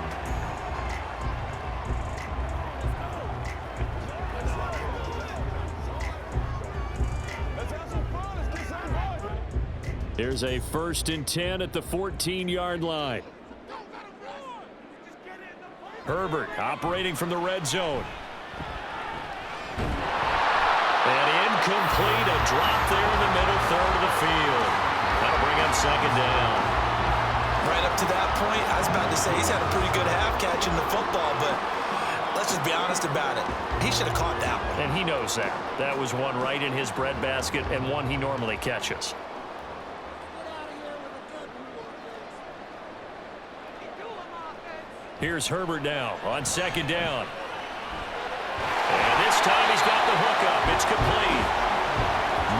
Here's a 1st and 10 at the 14-yard line. Herbert operating from the red zone. And incomplete, a drop there in the middle third of the field. That'll bring up 2nd down. Right up to that point, I was about to say he's had a pretty good half catching the football, but let's just be honest about it. He should have caught that one. And he knows that. That was one right in his breadbasket and one he normally catches. Here's Herbert now on 2nd down. And this time he's got the hook up. It's complete.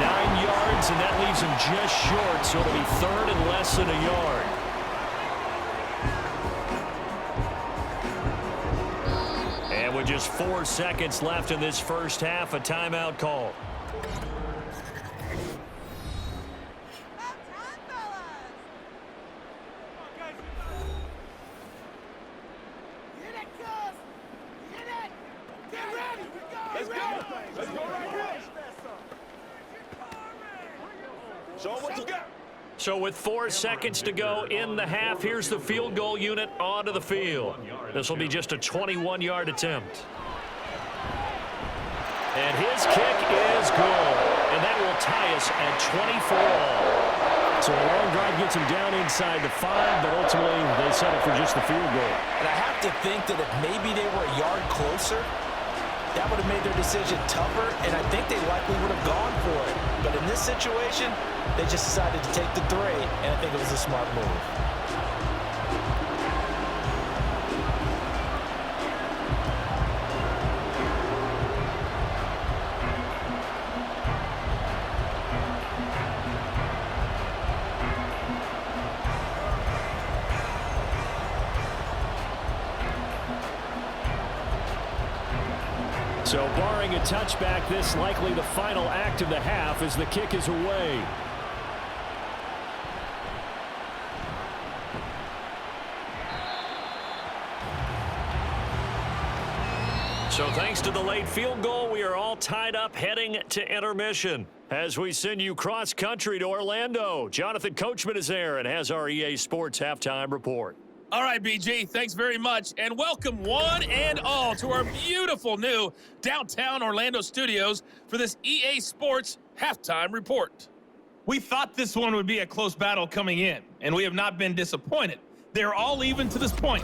9 yards, and that leaves him just short, so it'll be 3rd and less than a yard. And with just 4 seconds left in this first half, a timeout call. So with 4 seconds to go in the half, here's the field goal unit onto the field. This will be just a 21-yard attempt. And his kick is good. And that will tie us at 24 all. So a long drive gets them down inside the 5, but ultimately they settle for just the field goal. And I have to think that if maybe they were a yard closer, that would have made their decision tougher, and I think they likely would have gone for it. But in this situation, they just decided to take the 3, and I think it was a smart move. So barring a touchback, this likely the final act of the half as the kick is away. So thanks to the late field goal, we are all tied up heading to intermission. As we send you cross-country to Orlando, Jonathan Coachman is there and has our EA Sports Halftime Report. All right, BG, thanks very much, and welcome one and all to our beautiful new downtown Orlando studios for this EA Sports Halftime Report. We thought this one would be a close battle coming in, and we have not been disappointed. They're all even to this point.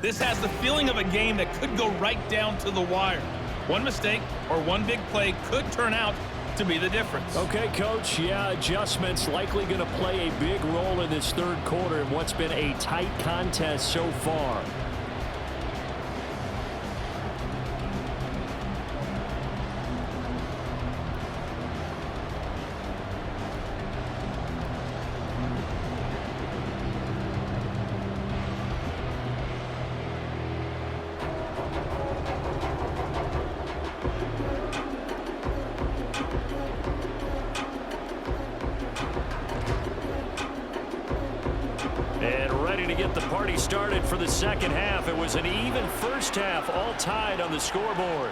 This has the feeling of a game that could go right down to the wire. One mistake or one big play could turn out to be the difference. Okay, Coach. Yeah, adjustments likely going to play a big role in this third quarter in what's been a tight contest so far. Get the party started for the second half. It was an even first half, all tied on the scoreboard.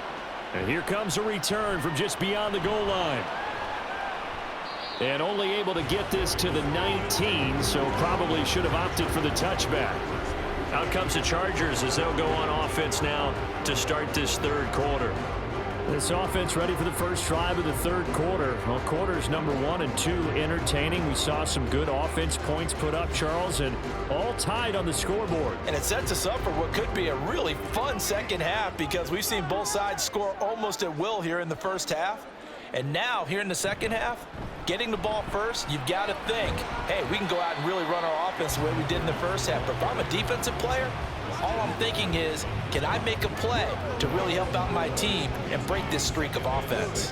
And here comes a return from just beyond the goal line. And only able to get this to the 19, so probably should have opted for the touchback. Out comes the Chargers as they'll go on offense now to start this third quarter. This offense ready for the first drive of the third quarter. Well, quarters number 1 and 2 entertaining. We saw some good offense points put up, Charles, and all tied on the scoreboard. And it sets us up for what could be a really fun second half because we've seen both sides score almost at will here in the first half. And now, here in the second half, getting the ball first, you've got to think, hey, we can go out and really run our offense the way we did in the first half. But if I'm a defensive player, all I'm thinking is, can I make a play to really help out my team and break this streak of offense?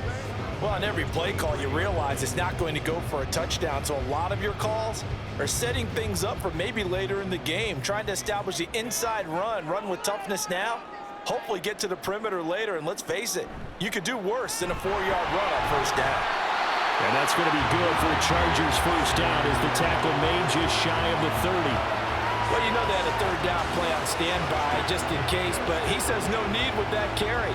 Well, on every play call, you realize it's not going to go for a touchdown, so a lot of your calls are setting things up for maybe later in the game, trying to establish the inside run with toughness now, hopefully get to the perimeter later, and let's face it, you could do worse than a 4-yard run on first down. And that's going to be good for the Chargers first down as the tackle made just shy of the 30. Well, you know they had a third down play on standby just in case, but he says no need with that carry.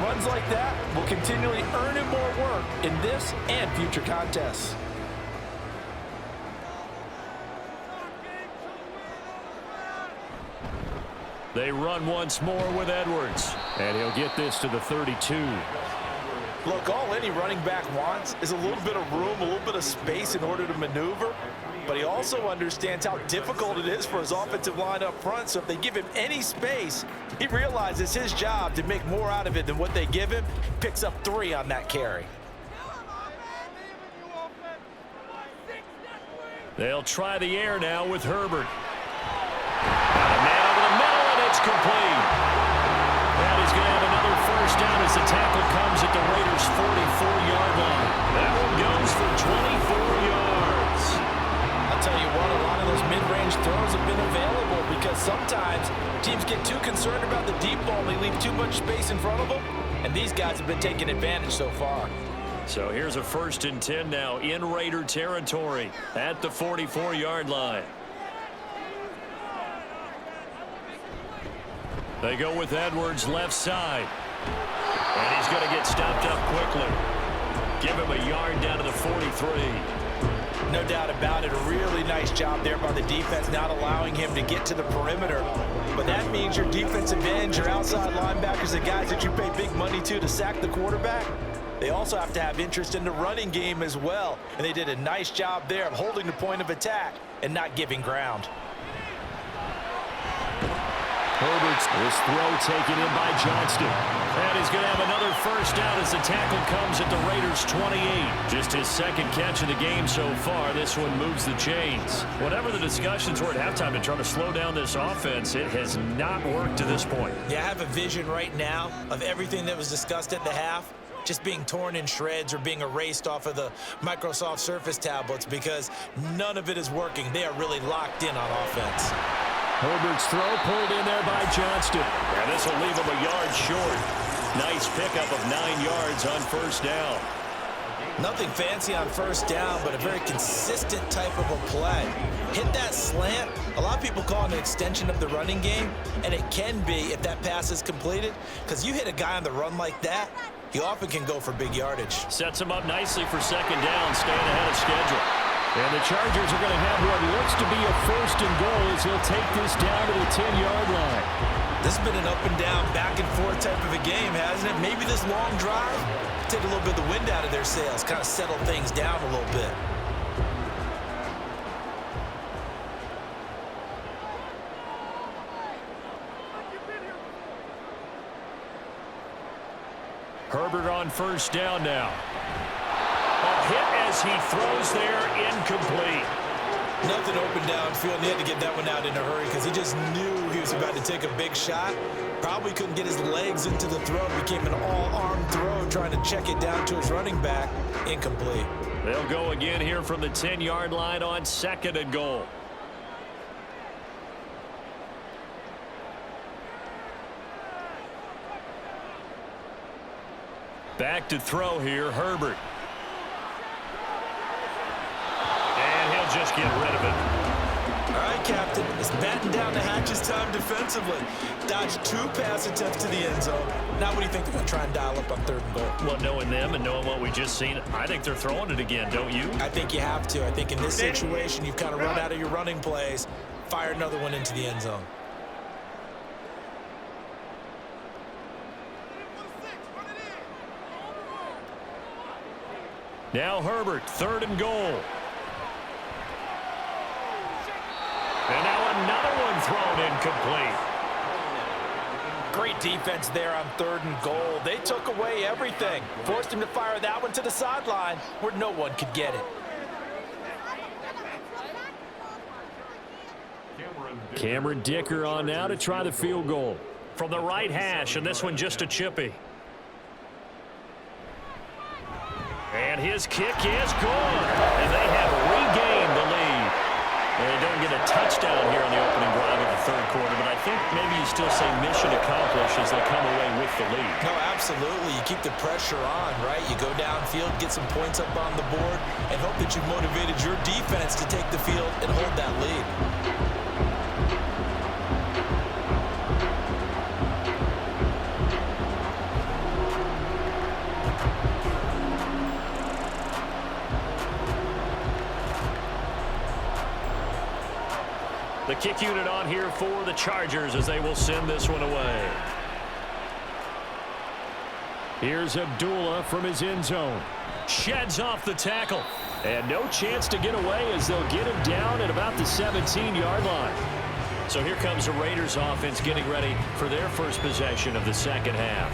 Runs like that will continually earn him more work in this and future contests. They run once more with Edwards, and he'll get this to the 32. Look, all any running back wants is a little bit of room, a little bit of space in order to maneuver. But he also understands how difficult it is for his offensive line up front. So if they give him any space, he realizes it's his job to make more out of it than what they give him. Picks up 3 on that carry. They'll try the air now with Herbert. Got a man over the middle, and it's complete. That is going to have another first down as the tackle comes at the Raiders' 44-yard line. That one goes for 24 yards. I'll tell you what, a lot of those mid-range throws have been available because sometimes teams get too concerned about the deep ball and they leave too much space in front of them, and these guys have been taking advantage so far. So here's a 1st and 10 now in Raider territory at the 44-yard line. They go with Edwards left side. And he's going to get stopped up quickly. Give him a yard down to the 43. No doubt about it. A really nice job there by the defense, not allowing him to get to the perimeter. But that means your defensive ends, your outside linebackers, the guys that you pay big money to sack the quarterback, They also have to have interest in the running game as well. And they did a nice job there of holding the point of attack and not giving ground. Herbert's this throw taken in by Johnston. And he's going to have another first down as the tackle comes at the Raiders' 28. Just his second catch of the game so far. This one moves the chains. Whatever the discussions were at halftime to try to slow down this offense, it has not worked to this point. Yeah, I have a vision right now of everything that was discussed at the half just being torn in shreds or being erased off of the Microsoft Surface tablets because none of it is working. They are really locked in on offense. Herbert's throw pulled in there by Johnston. And this will leave him a yard short. Nice pickup of 9 yards on first down. Nothing fancy on first down, but a very consistent type of a play. Hit that slant. A lot of people call it an extension of the running game, and it can be if that pass is completed, because you hit a guy on the run like that, he often can go for big yardage. Sets him up nicely for second down, staying ahead of schedule. And the Chargers are going to have what looks to be a first and goal as he'll take this down to the 10-yard line. This has been an up and down, back and forth type of a game, hasn't it? Maybe this long drive take a little bit of the wind out of their sails, kind of settle things down a little bit. Herbert on first down now. A hit as he throws there, incomplete. Nothing open downfield, and he had to get that one out in a hurry because he just knew he was about to take a big shot. Probably couldn't get his legs into the throw. Became an all-arm throw, trying to check it down to his running back. Incomplete. They'll go again here from the 10-yard line on second and goal. Back to throw here, Herbert. And he'll just get rid of it. All right, Captain. It's batten down the hatches time defensively. Dodged 2 pass attempts to the end zone. Now what do you think they're going to try and dial up on third and goal? Well, knowing them and knowing what we just seen, I think they're throwing it again, don't you? I think you have to. I think in this situation, you've kind of run out of your running plays. Fire another one into the end zone. Now Herbert, third and goal. And now another one thrown incomplete. Great defense there on third and goal. They took away everything. Forced him to fire that one to the sideline where no one could get it. Cameron Dicker on now to try the field goal. From the right hash, and this one just a chippy. And his kick is good. And they have regained the lead. And they don't get a touchdown here on the opening drive of the third quarter, but I think maybe you still say mission accomplished as they come away with the lead. No, absolutely. You keep the pressure on, right? You go downfield, get some points up on the board, and hope that you've motivated your defense to take the field and hold that lead. The kick unit on here for the Chargers as they will send this one away. Here's Abdullah from his end zone. Sheds off the tackle. And no chance to get away as they'll get him down at about the 17-yard line. So here comes the Raiders offense getting ready for their first possession of the second half.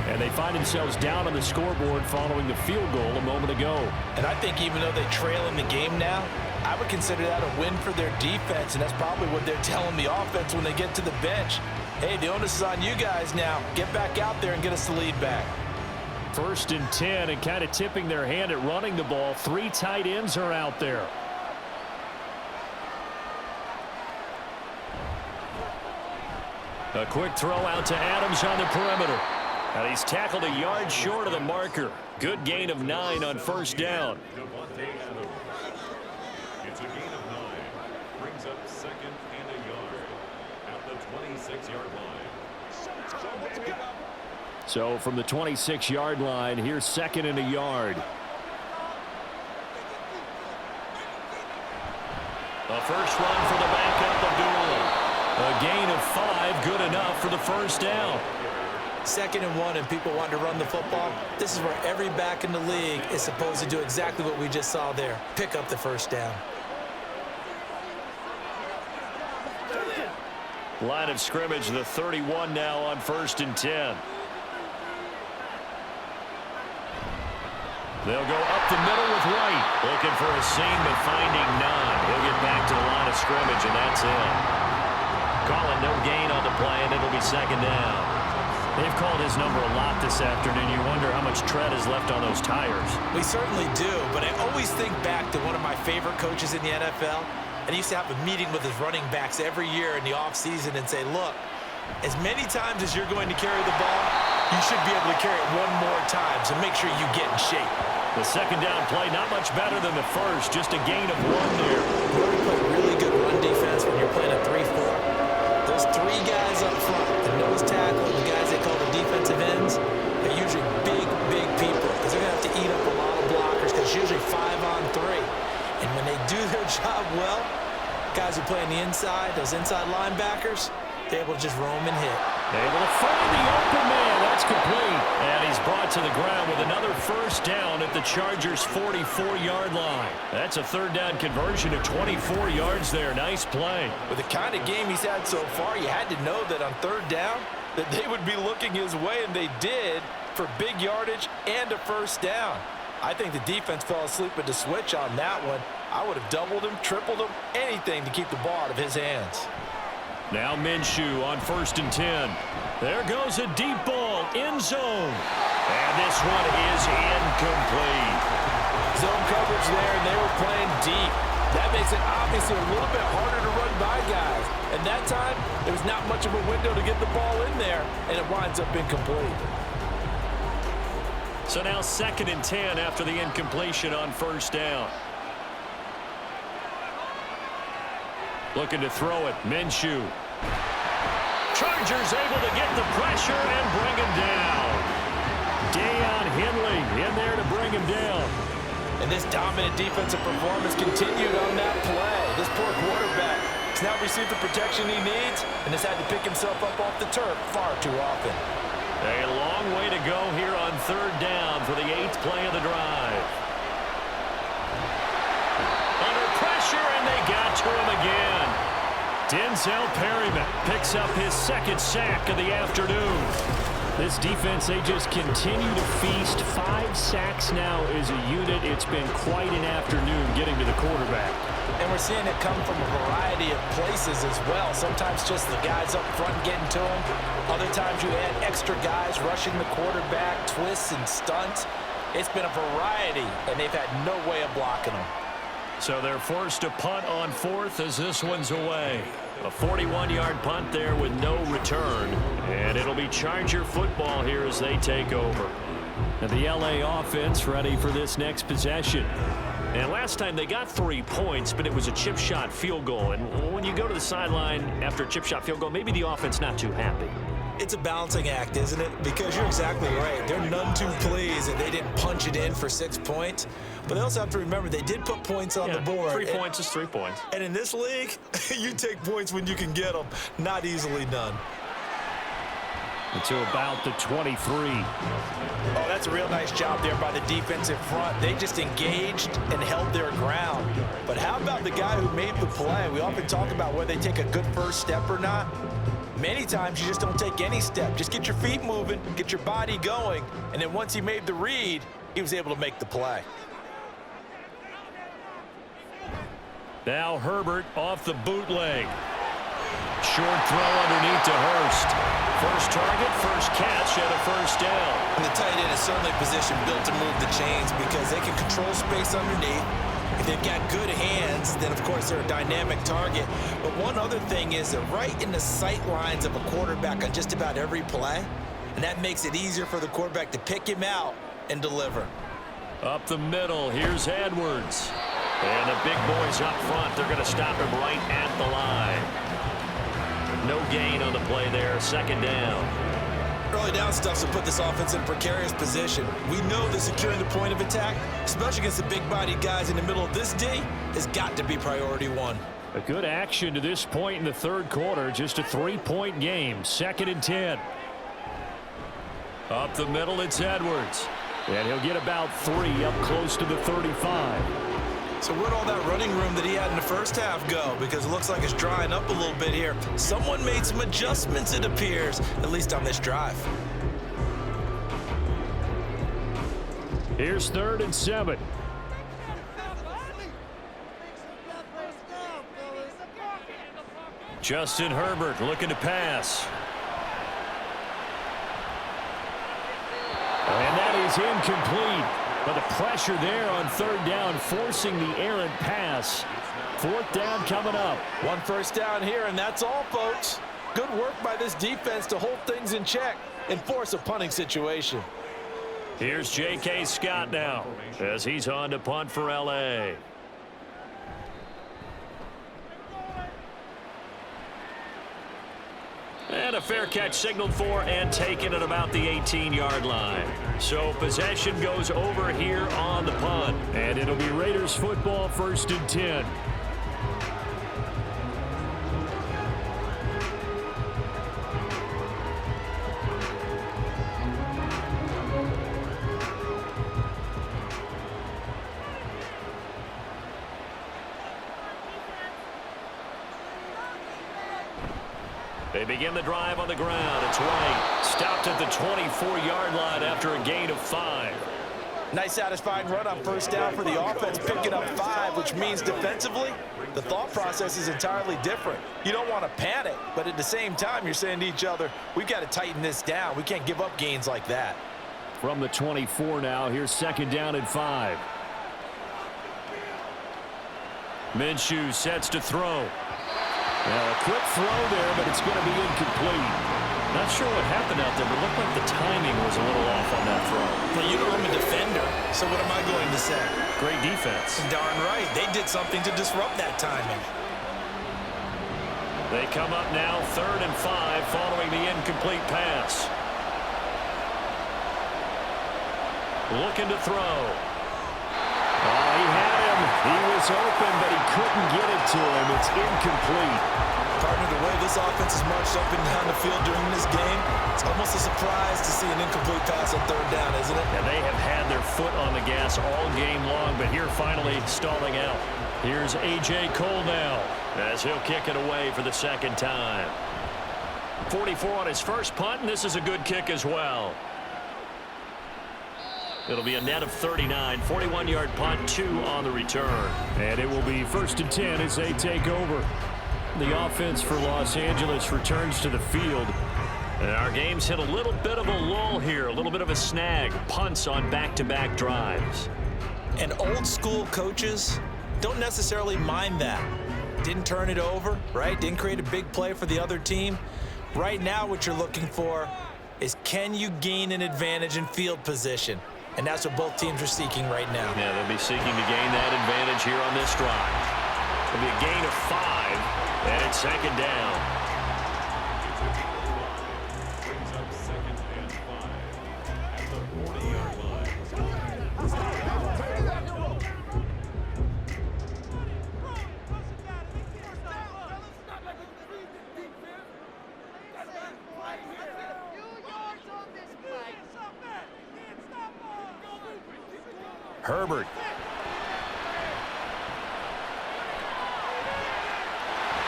And they find themselves down on the scoreboard following the field goal a moment ago. And I think even though they trail in the game now, I would consider that a win for their defense, and that's probably what they're telling the offense when they get to the bench. Hey, the onus is on you guys now. Get back out there and get us the lead back. First and 10, and kind of tipping their hand at running the ball. 3 tight ends are out there. A quick throw out to Adams on the perimeter. And he's tackled a yard short of the marker. Good gain of 9 on first down. It's a gain of 9. Brings up second and a yard at the 26-yard line. So from the 26-yard line, here's second and a yard. A first run for the backup, Abdullah. A gain of 5, good enough for the first down. 2nd and 1 and people want to run the football, this is where every back in the league is supposed to do exactly what we just saw there. Pick up the first down. Line of scrimmage, the 31 now on 1st and 10. They'll go up the middle with White. Looking for a seam, but finding none. He'll get back to the line of scrimmage, and that's it. Calling no gain on the play, and it'll be 2nd down. They've called his number a lot this afternoon. You wonder how much tread is left on those tires. We certainly do, but I always think back to one of my favorite coaches in the NFL, and he used to have a meeting with his running backs every year in the offseason and say, look, as many times as you're going to carry the ball, you should be able to carry it one more time, so make sure you get in shape. The 2nd down play, not much better than the first, just a gain of 1 there. You want to play really good run defense when you're playing a 3-4. Those 3 guys up front, the nose tackle, the guys they call the defensive ends, they're usually big, big people because they're going to have to eat up a lot of blockers because it's usually 5-on-3. And when they do their job well, guys who play on the inside, those inside linebackers, they're able to just roam and hit. Able to find the open man. That's complete. And he's brought to the ground with another 1st down at the Chargers' 44-yard line. That's a 3rd down conversion of 24 yards there. Nice play. With the kind of game he's had so far, you had to know that on 3rd down that they would be looking his way, and they did for big yardage and a 1st down. I think the defense fell asleep at the switch on that one. I would have doubled him, tripled him, anything to keep the ball out of his hands. Now Minshew on 1st and 10. There goes a deep ball, end zone. And this one is incomplete. Zone coverage there, and they were playing deep. That makes it obviously a little bit harder to run by guys. And that time, there was not much of a window to get the ball in there, and it winds up incomplete. So now 2nd and 10 after the incompletion on 1st down. Looking to throw it, Minshew. Chargers able to get the pressure and bring him down. Deion Henley in there to bring him down. And this dominant defensive performance continued on that play. This poor quarterback has now received the protection he needs and has had to pick himself up off the turf far too often. A long way to go here on 3rd down for the 8th play of the drive. Under pressure, and they got to him again. Denzel Perryman picks up his 2nd sack of the afternoon. This defense, they just continue to feast. 5 sacks now as a unit. It's been quite an afternoon getting to the quarterback. And we're seeing it come from a variety of places as well. Sometimes just the guys up front getting to him. Other times you add extra guys rushing the quarterback, twists and stunts. It's been a variety, and they've had no way of blocking them. So they're forced to punt on 4th as this one's away. A 41-yard punt there with no return. And it'll be Charger football here as they take over. And the LA offense ready for this next possession. And last time they got 3 points, but it was a chip shot field goal. And when you go to the sideline after a chip shot field goal, maybe the offense not too happy. It's a balancing act, isn't it? Because you're exactly right. They're none too pleased that they didn't punch it in for 6 points. But they also have to remember they did put points on the board. 3 points is 3 points. And in this league, you take points when you can get them. Not easily done. To about the 23. Oh, that's a real nice job there by the defensive front. They just engaged and held their ground. But how about the guy who made the play? We often talk about whether they take a good first step or not. Many times you just don't take any step. Just get your feet moving, get your body going, and then once he made the read, he was able to make the play. Now Herbert off the bootleg. Short throw underneath to Hurst. First target, first catch, and a 1st down. And the tight end is certainly a position built to move the chains because they can control space underneath. If they've got good hands, then of course they're a dynamic target. But one other thing is they're right in the sight lines of a quarterback on just about every play. And that makes it easier for the quarterback to pick him out and deliver. Up the middle, here's Edwards. And the big boys up front, they're going to stop him right at the line. No gain on the play there, 2nd down. Early down stuff will put this offense in a precarious position. We know that securing the point of attack, especially against the big-bodied guys in the middle of this D, has got to be priority 1. A good action to this point in the 3rd quarter. Just a 3-point game. 2nd and 10. Up the middle, it's Edwards. And he'll get about 3 up close to the 35. So where'd all that running room that he had in the first half go? Because it looks like it's drying up a little bit here. Someone made some adjustments, it appears, at least on this drive. Here's 3rd and 7. Justin Herbert looking to pass. And that is incomplete. But the pressure there on 3rd down, forcing the errant pass. 4th down coming up. 1 first down here, and that's all, folks. Good work by this defense to hold things in check and force a punting situation. Here's J.K. Scott now as he's on to punt for L.A. And a fair catch signaled for and taken at about the 18-yard line. So possession goes over here on the punt. And it'll be Raiders football, 1st and 10. They begin the drive on the ground. It's White. Stopped at the 24-yard line after a gain of 5. Nice satisfying run on 1st down for the offense, picking up 5, which means defensively, the thought process is entirely different. You don't want to panic, but at the same time, you're saying to each other, we've got to tighten this down. We can't give up gains like that. From the 24 now, here's 2nd down and 5. Minshew sets to throw. Well, a quick throw there, but it's going to be incomplete. Not sure what happened out there, but it looked like the timing was a little off on that throw. Well, you know I'm a defender, so what am I going to say? Great defense. Darn right. They did something to disrupt that timing. They come up now 3rd and 5 following the incomplete pass. Looking to throw. Oh, he had him. He was open, but he couldn't get it to him. It's incomplete. Partner, the way this offense has marched up and down the field during this game, it's almost a surprise to see an incomplete pass on 3rd down, isn't it? And they have had their foot on the gas all game long, but here finally stalling out. Here's A.J. Cole now as he'll kick it away for the 2nd time. 44 on his first punt, and this is a good kick as well. It'll be a net of 39, 41-yard punt, 2 on the return. And it will be 1st and 10 as they take over. The offense for Los Angeles returns to the field. And our game's hit a little bit of a lull here, a little bit of a snag. Punts on back-to-back drives. And old-school coaches don't necessarily mind that. Didn't turn it over, right? Didn't create a big play for the other team. Right now what you're looking for is, can you gain an advantage in field position? And that's what both teams are seeking right now. Yeah, they'll be seeking to gain that advantage here on this drive. It'll be a gain of 5, and it's 2nd down. Brings up 2nd and 5 at the 40-yard line. Herbert.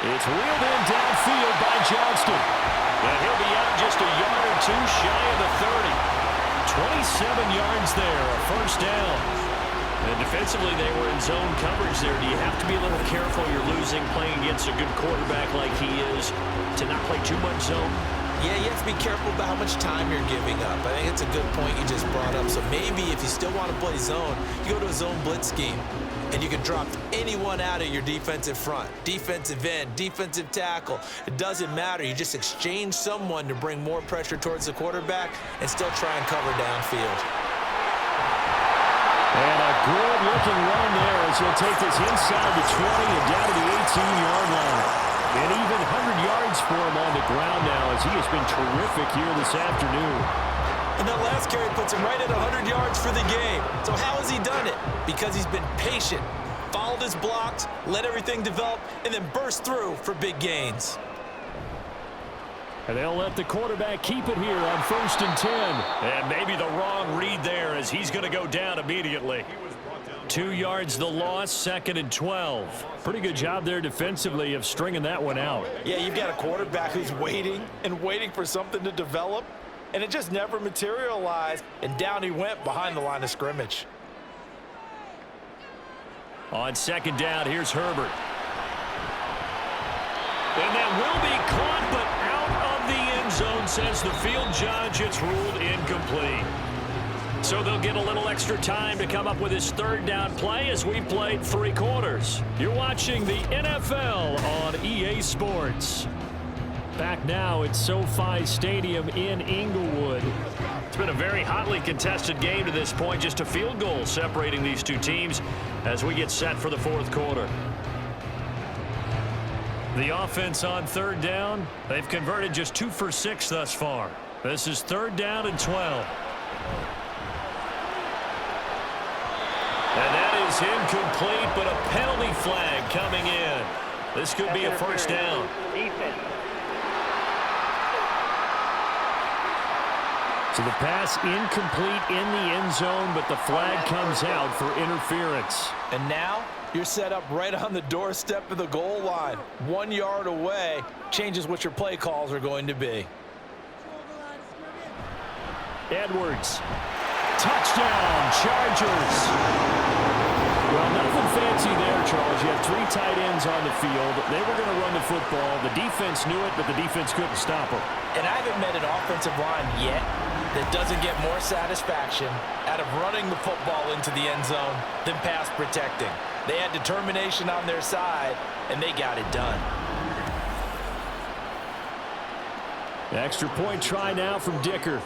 It's reeled in downfield by Johnston. And he'll be out just a yard or 2 shy of the 30. 27 yards there, a 1st down. And defensively, they were in zone coverage there. Do you have to be a little careful? You're losing, playing against a good quarterback like he is, to not play too much zone? Yeah, you have to be careful about how much time you're giving up. I think it's a good point you just brought up. So maybe if you still want to play zone, you go to a zone blitz scheme, and you can drop anyone out of your defensive front, defensive end, defensive tackle. It doesn't matter. You just exchange someone to bring more pressure towards the quarterback and still try and cover downfield. And a good-looking run there as he'll take this inside the 20 and down to the 18-yard line. And even 100 yards for him on the ground now as he has been terrific here this afternoon. And that last carry puts him right at 100 yards for the game. So how has he done it? Because he's been patient, followed his blocks, let everything develop, and then burst through for big gains. And they'll let the quarterback keep it here on 1st and 10. And maybe the wrong read there as he's going to go down immediately. 2 yards the loss, 2nd and 12. Pretty good job there defensively of stringing that one out. Yeah, you've got a quarterback who's waiting and waiting for something to develop, and it just never materialized, and down he went behind the line of scrimmage. On 2nd down, here's Herbert. And that will be caught, but out of the end zone, says the field judge. It's ruled incomplete. So they'll get a little extra time to come up with his 3rd down play as we've played 3 quarters. You're watching the NFL on EA Sports. Back now at SoFi Stadium in Inglewood. It's been a very hotly contested game to this point. Just a field goal separating these 2 teams as we get set for the 4th quarter. The offense on 3rd down. They've converted just 2 for 6 thus far. This is 3rd down and 12. And that is incomplete, but a penalty flag coming in. This could be a 1st down. So the pass incomplete in the end zone, but the flag comes out for interference. And now you're set up right on the doorstep of the goal line. 1 yard away changes what your play calls are going to be. Edwards. Touchdown, Chargers. Well, nothing fancy there, Charles. You had 3 tight ends on the field. They were going to run the football. The defense knew it, but the defense couldn't stop them. And I haven't met an offensive line yet that doesn't get more satisfaction out of running the football into the end zone than pass protecting. They had determination on their side, and they got it done. Extra point try now from Dicker.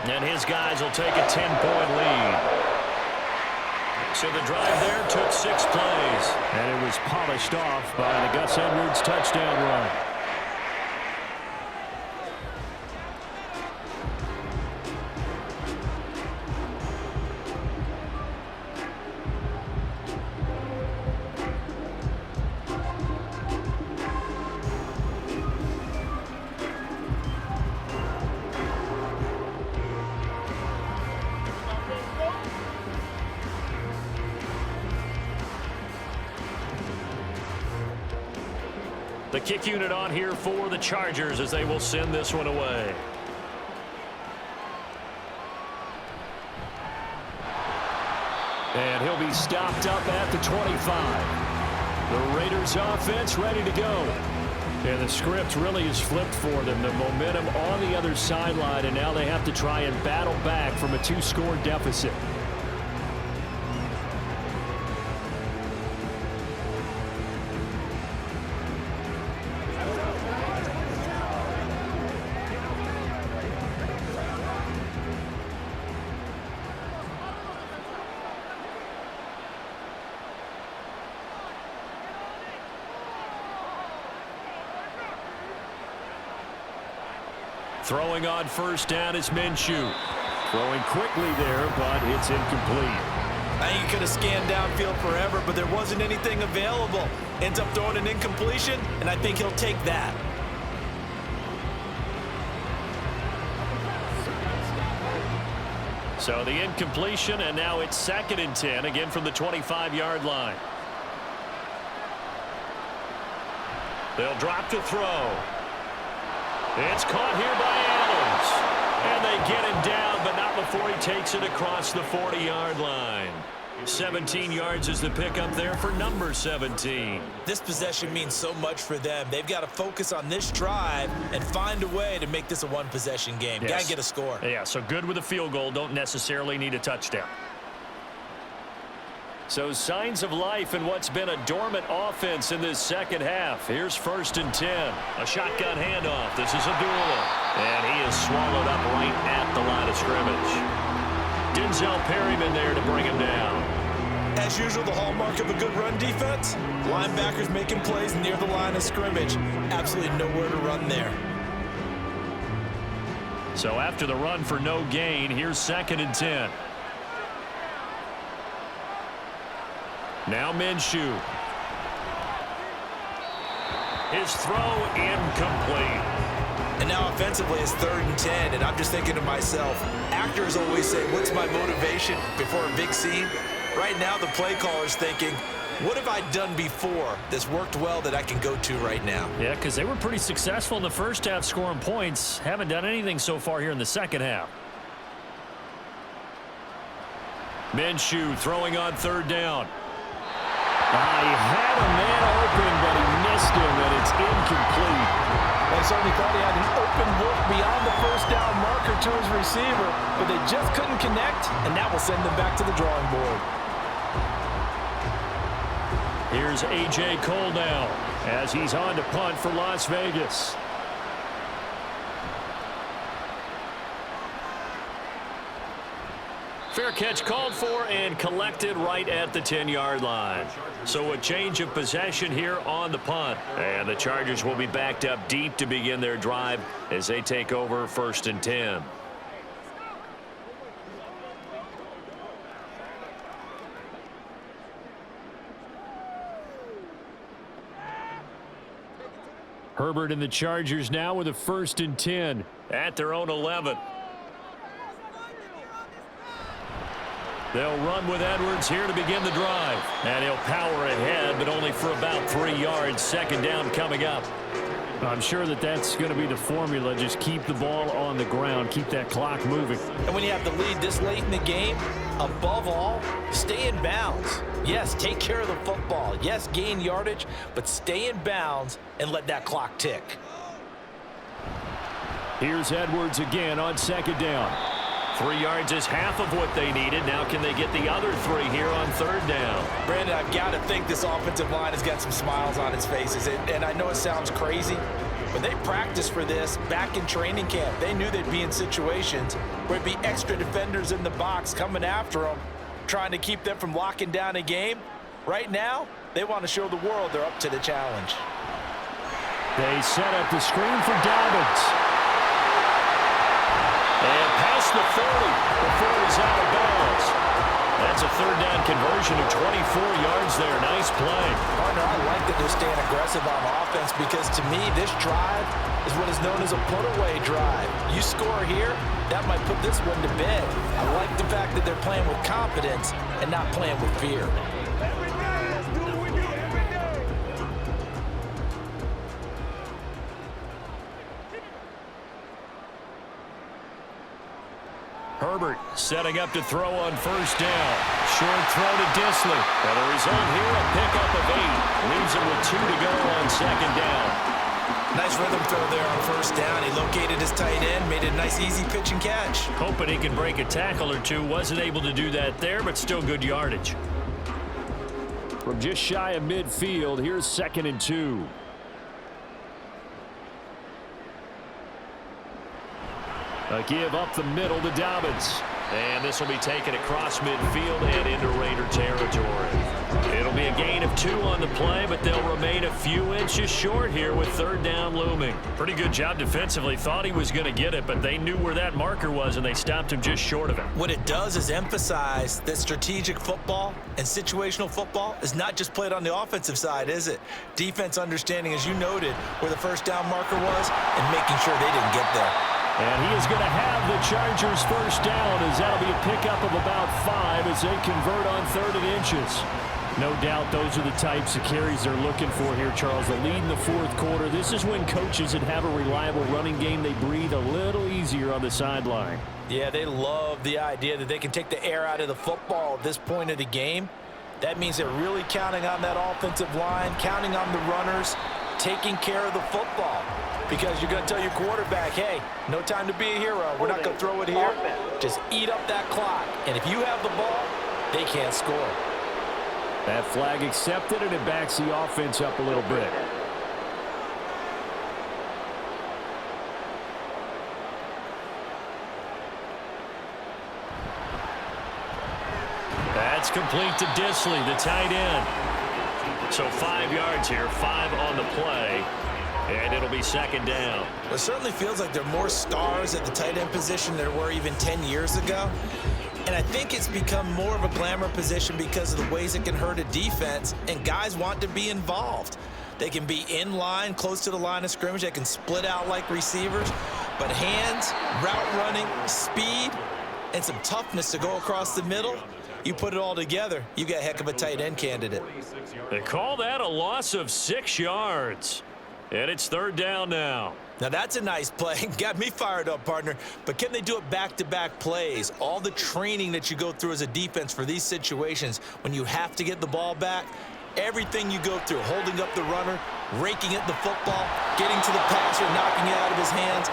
And his guys will take a 10-point lead. So the drive there took 6 plays. And it was polished off by the Gus Edwards touchdown run. The kick unit on here for the Chargers as they will send this one away. And he'll be stopped up at the 25. The Raiders offense ready to go. And the script really is flipped for them. The momentum on the other sideline, and now they have to try and battle back from a 2-score deficit. Throwing on 1st down is Minshew. Throwing quickly there, but it's incomplete. I think he could have scanned downfield forever, but there wasn't anything available. Ends up throwing an incompletion, and I think he'll take that. So the incompletion, and now it's 2nd and 10, again from the 25-yard line. They'll drop to throw. It's caught here by Adams. And they get him down, but not before he takes it across the 40-yard line. 17 yards is the pickup there for number 17. This possession means so much for them. They've got to focus on this drive and find a way to make this a one-possession game. Yes. Got to get a score. Yeah, so good with a field goal. Don't necessarily need a touchdown. So signs of life in what's been a dormant offense in this 2nd half. Here's 1st and 10. A shotgun handoff. This is Abdullah. And he is swallowed up right at the line of scrimmage. Denzel Perryman there to bring him down. As usual, the hallmark of a good run defense, linebackers making plays near the line of scrimmage. Absolutely nowhere to run there. So after the run for no gain, here's 2nd and 10. Now Minshew. His throw incomplete. And now offensively it's 3rd and 10, and I'm just thinking to myself, actors always say, what's my motivation before a big scene? Right now the play caller's thinking, what have I done before that's worked well that I can go to right now? Yeah, because they were pretty successful in the first half scoring points. Haven't done anything so far here in the second half. Minshew throwing on 3rd down. He had a man open, but he missed him, and it's incomplete. They certainly thought he had an open look beyond the first down marker to his receiver, but they just couldn't connect, and that will send them back to the drawing board. Here's A.J. Cole now as he's on to punt for Las Vegas. Fair catch called for and collected right at the 10-yard line. So a change of possession here on the punt. And the Chargers will be backed up deep to begin their drive as they take over 1st and 10. Herbert and the Chargers now with a 1st and 10 at their own 11. They'll run with Edwards here to begin the drive. And he'll power ahead, but only for about 3 yards. 2nd down coming up. I'm sure that's going to be the formula. Just keep the ball on the ground. Keep that clock moving. And when you have the lead this late in the game, above all, stay in bounds. Yes, take care of the football. Yes, gain yardage, but stay in bounds and let that clock tick. Here's Edwards again on 2nd down. 3 yards is half of what they needed. Now can they get the other 3 here on 3rd down? Brandon, I've got to think this offensive line has got some smiles on its faces. And I know it sounds crazy, but they practiced for this back in training camp. They knew they'd be in situations where it'd be extra defenders in the box coming after them, trying to keep them from locking down a game. Right now, they want to show the world they're up to the challenge. They set up the screen for Dobbins. And past the 40 before he's out of bounds. That's a 3rd down conversion of 24 yards there. Nice play. Partner, I like that they're staying aggressive on offense because to me, this drive is what is known as a put-away drive. You score here, that might put this one to bed. I like the fact that they're playing with confidence and not playing with fear. Herbert setting up to throw on 1st down. Short throw to Disley. And the result here, a pickup of 8. Leaves him with 2 to go on 2nd down. Nice rhythm throw there on 1st down. He located his tight end, made it a nice easy pitch and catch. Hoping he could break a tackle or two. Wasn't able to do that there, but still good yardage. From just shy of midfield, here's 2nd and 2. A give up the middle to Dobbins. And this will be taken across midfield and into Raider territory. It'll be a gain of 2 on the play, but they'll remain a few inches short here with 3rd down looming. Pretty good job defensively. Thought he was going to get it, but they knew where that marker was, and they stopped him just short of it. What it does is emphasize that strategic football and situational football is not just played on the offensive side, is it? Defense understanding, as you noted, where the 1st down marker was and making sure they didn't get there. And he is going to have the Chargers 1st down, as that'll be a pickup of about 5 as they convert on 3rd and inches. No doubt those are the types of carries they're looking for here, Charles. The lead in the 4th quarter. This is when coaches that have a reliable running game, they breathe a little easier on the sideline. Yeah, they love the idea that they can take the air out of the football at this point of the game. That means they're really counting on that offensive line, counting on the runners, taking care of the football. Because you're going to tell your quarterback, hey, no time to be a hero. We're not going to throw it here. Just eat up that clock. And if you have the ball, they can't score. That flag accepted, and it backs the offense up a little bit. That's complete to Disley, the tight end. So 5 yards here, 5 on the play. And it'll be 2nd down. It certainly feels like there are more stars at the tight end position than there were even 10 years ago. And I think it's become more of a glamour position because of the ways it can hurt a defense, and guys want to be involved. They can be in line, close to the line of scrimmage. They can split out like receivers. But hands, route running, speed, and some toughness to go across the middle, you put it all together, you got a heck of a tight end candidate. They call that a loss of 6 yards. And it's 3rd down now. Now that's a nice play. Got me fired up, partner. But can they do it back-to-back plays? All the training that you go through as a defense for these situations, when you have to get the ball back, everything you go through, holding up the runner, raking at the football, getting to the passer, knocking it out of his hands,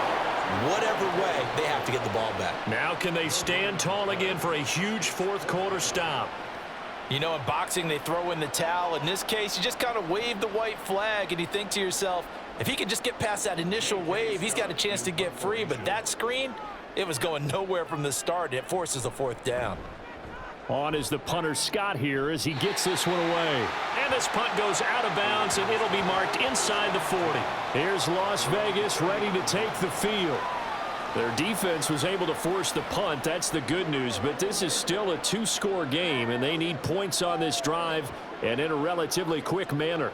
whatever way, they have to get the ball back. Now can they stand tall again for a huge 4th quarter stop? You know, in boxing, they throw in the towel. In this case, you just kind of wave the white flag, and you think to yourself, if he could just get past that initial wave, he's got a chance to get free. But that screen, it was going nowhere from the start. It forces a 4th down. On is the punter Scott here as he gets this one away. And this punt goes out of bounds, and it'll be marked inside the 40. Here's Las Vegas ready to take the field. Their defense was able to force the punt. That's the good news, but this is still a 2-score game, and they need points on this drive and in a relatively quick manner.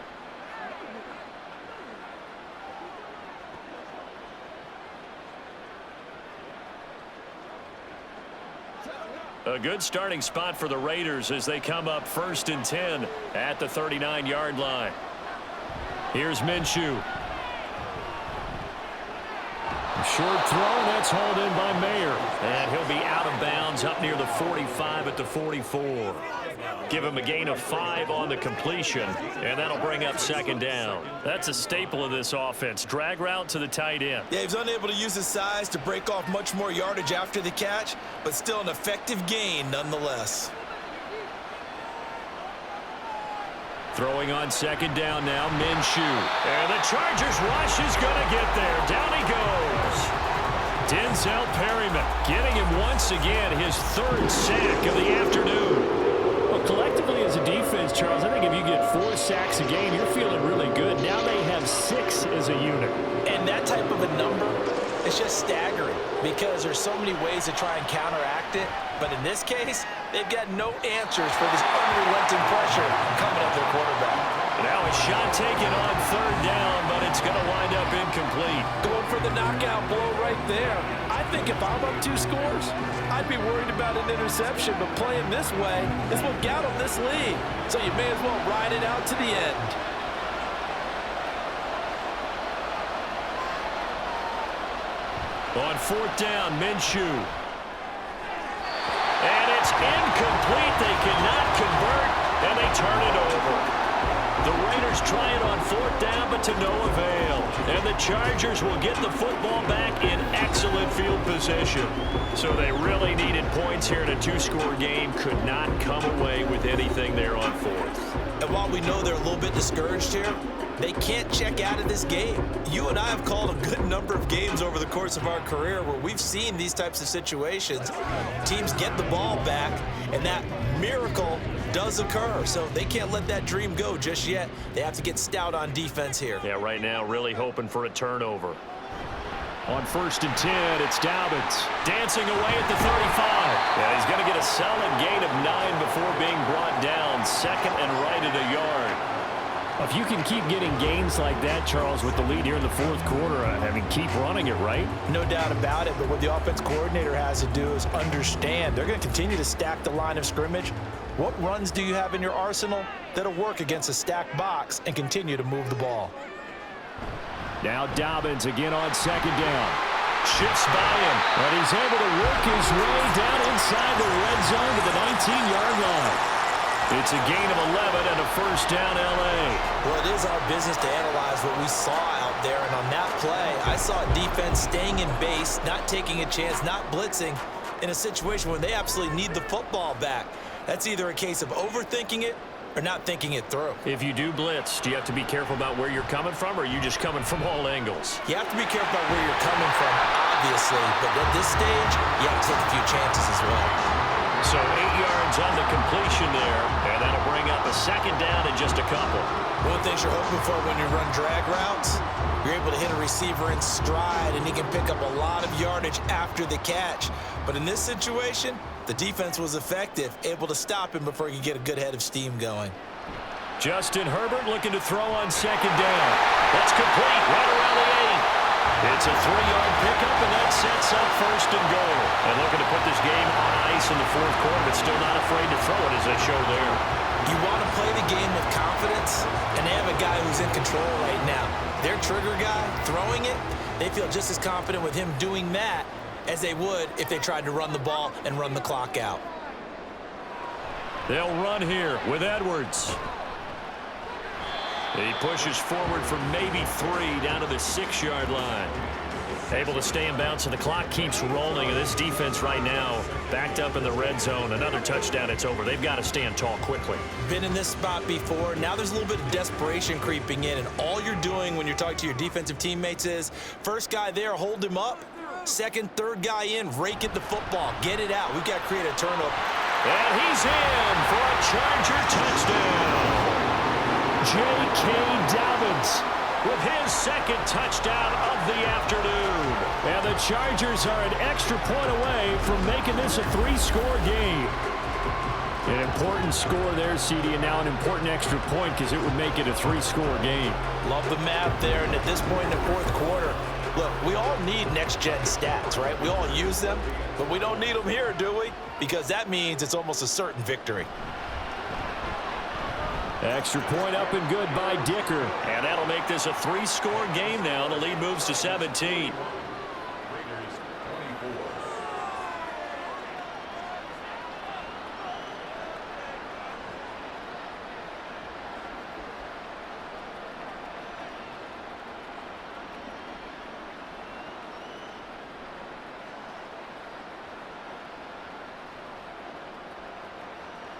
A good starting spot for the Raiders as they come up 1st and 10 at the 39-yard line. Here's Minshew. Short throw, that's hauled in by Mayer. And he'll be out of bounds up near the 45 at the 44. Give him a gain of 5 on the completion, and that'll bring up 2nd down. That's a staple of this offense. Drag route to the tight end. Yeah, he was unable to use his size to break off much more yardage after the catch, but still an effective gain nonetheless. Throwing on 2nd down now, Minshew. And the Chargers rush is going to get there. Down he goes. Denzel Perryman getting him once again his 3rd sack of the afternoon. Well, collectively as a defense, Charles, I think if you get 4 sacks a game, you're feeling really good. Now they have 6 as a unit. And that type of a number is just staggering because there's so many ways to try and counteract it. But in this case, they've got no answers for this unrelenting pressure coming at their quarterback. Now a shot taken on 3rd down, but it's going to wind up incomplete. Going for the knockout blow right there. I think if I'm up 2 scores, I'd be worried about an interception, but playing this way is what got them this lead. So you may as well ride it out to the end. On 4th down, Minshew. And it's incomplete. They cannot convert, and they turn it over. The Raiders try it on 4th down, but to no avail. And the Chargers will get the football back in excellent field position. So they really needed points here in a 2-score game. Could not come away with anything there on 4th. And while we know they're a little bit discouraged here, they can't check out of this game. You and I have called a good number of games over the course of our career where we've seen these types of situations. Teams get the ball back, and that miracle does occur. So they can't let that dream go just yet. They have to get stout on defense here. Yeah, right now really hoping for a turnover. On 1st and 10, it's Dobbins dancing away at the 35. Yeah, he's going to get a solid gain of 9 before being brought down. 2nd and right at a yard. If you can keep getting gains like that, Charles, with the lead here in the 4th quarter, I mean, keep running it, right? No doubt about it, but what the offense coordinator has to do is understand. They're going to continue to stack the line of scrimmage. What runs do you have in your arsenal that'll work against a stacked box and continue to move the ball? Now Dobbins again on 2nd down. Shifts by him, but he's able to work his way down inside the red zone to the 19-yard line. It's a gain of 11 and a 1st down, L.A. Well, it is our business to analyze what we saw out there, and on that play, I saw a defense staying in base, not taking a chance, not blitzing in a situation where they absolutely need the football back. That's either a case of overthinking it or not thinking it through. If you do blitz, do you have to be careful about where you're coming from, or are you just coming from all angles? You have to be careful about where you're coming from, obviously, but at this stage, you have to take a few chances as well. So 8 yards on the completion there, and that'll bring up a 2nd down in just a couple. One of the things you're hoping for when you run drag routes, you're able to hit a receiver in stride, and he can pick up a lot of yardage after the catch. But in this situation, the defense was effective, able to stop him before he could get a good head of steam going. Justin Herbert looking to throw on second down. That's complete right around the 8. It's a 3-yard pickup, and that sets up first and goal. And looking to put this game on ice in the fourth quarter, but still not afraid to throw it as they show there. You want to play the game with confidence, and they have a guy who's in control right now. Their trigger guy throwing it, they feel just as confident with him doing that as they would if they tried to run the ball and run the clock out. They'll run here with Edwards. He pushes forward for maybe 3 down to the 6-yard line. Able to stay in bounds, and the clock keeps rolling. And this defense right now backed up in the red zone. Another touchdown, it's over. They've got to stand tall quickly. Been in this spot before. Now there's a little bit of desperation creeping in, and all you're doing when you're talking to your defensive teammates is first guy there, hold him up. Second, third guy in, rake at the football. Get it out. We've got to create a turnover. And he's in for a Charger touchdown. J.K. Dobbins with his second touchdown of the afternoon. And the Chargers are an extra point away from making this a 3-score game. An important score there, CD, and now an important extra point because it would make it a 3-score game. Love the math there, and at this point in the fourth quarter, look, we all need next-gen stats, right? We all use them, but we don't need them here, do we? Because that means it's almost a certain victory. Extra point up and good by Dicker. And that'll make this a 3-score game now. The lead moves to 17.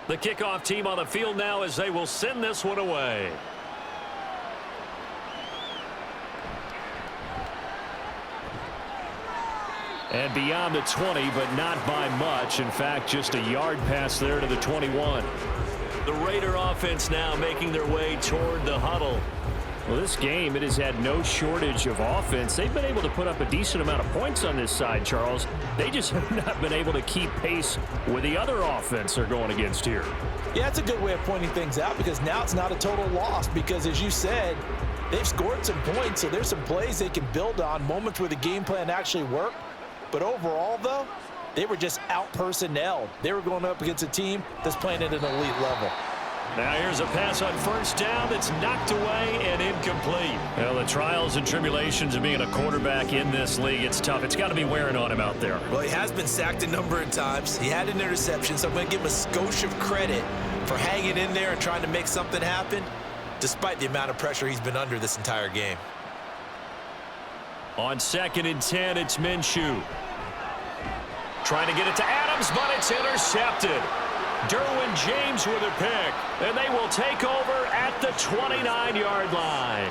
The kickoff team on the field now as they will send this one away. And beyond the 20, but not by much. In fact, just a yard pass there to the 21. The Raider offense now making their way toward the huddle. Well, this game, it has had no shortage of offense. They've been able to put up a decent amount of points on this side, Charles. They just have not been able to keep pace with the other offense they're going against here. Yeah, that's a good way of pointing things out because now it's not a total loss because, as you said, they've scored some points, so there's some plays they can build on, moments where the game plan actually worked. But overall, though, they were just out-personnelled. They were going up against a team that's playing at an elite level. Now here's a pass on first down that's knocked away and incomplete. Well, the trials and tribulations of being a quarterback in this league, it's tough. It's got to be wearing on him out there. Well, he has been sacked a number of times. He had an interception, so I'm going to give him a skosh of credit for hanging in there and trying to make something happen, despite the amount of pressure he's been under this entire game. On 2nd and 10, it's Minshew. Trying to get it to Adams, but it's intercepted. Derwin James with a pick, and they will take over at the 29-yard line.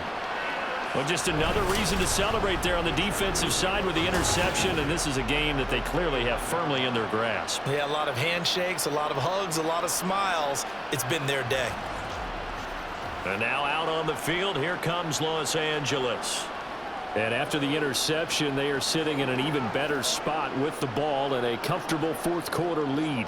Well, just another reason to celebrate there on the defensive side with the interception, and this is a game that they clearly have firmly in their grasp. Yeah, a lot of handshakes, a lot of hugs, a lot of smiles. It's been their day. And now out on the field, here comes Los Angeles. And after the interception, they are sitting in an even better spot with the ball and a comfortable fourth quarter lead.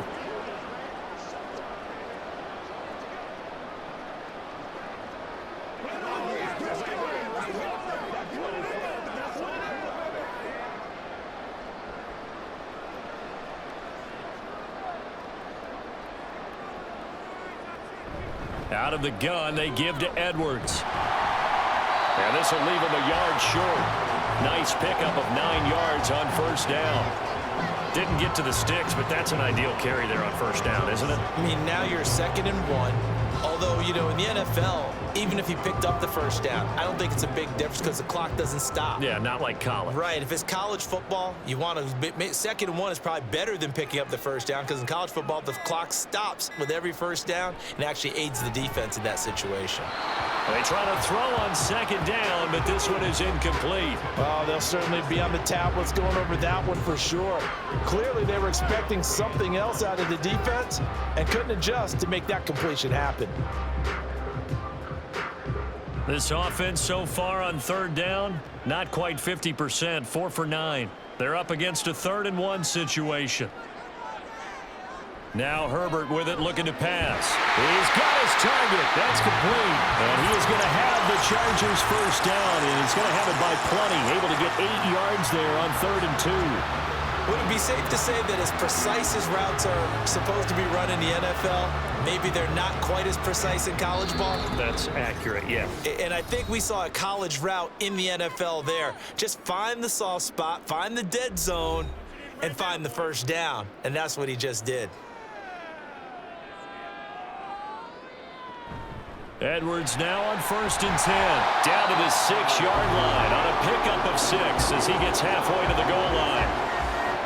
Out of the gun, they give to Edwards. And this will leave him a yard short. Nice pickup of 9 yards on first down. Didn't get to the sticks, but that's an ideal carry there on first down, isn't it? I mean, now you're 2nd and 1. Although, you know, in the NFL, even if he picked up the first down, I don't think it's a big difference because the clock doesn't stop. Yeah, not like college. Right. If it's college football, you want to 2nd and 1 is probably better than picking up the first down because in college football, the clock stops with every first down and actually aids the defense in that situation. They try to throw on 2nd down, but this one is incomplete. Oh, they'll certainly be on the tablets going over that one for sure. Clearly, they were expecting something else out of the defense and couldn't adjust to make that completion happen. This offense so far on 3rd down, not quite 50%, 4 for 9. They're up against a 3rd and 1 situation. Now Herbert with it, looking to pass. He's got his target. That's complete. And he is going to have the Chargers first down, and he's going to have it by plenty. Able to get 8 yards there on 3rd and 2. Would it be safe to say that as precise as routes are supposed to be run in the NFL, maybe they're not quite as precise in college ball? That's accurate, yeah. And I think we saw a college route in the NFL there. Just find the soft spot, find the dead zone, and find the first down. And that's what he just did. Edwards now on 1st and 10. Down to the 6-yard line on a pickup of 6 as he gets halfway to the goal line.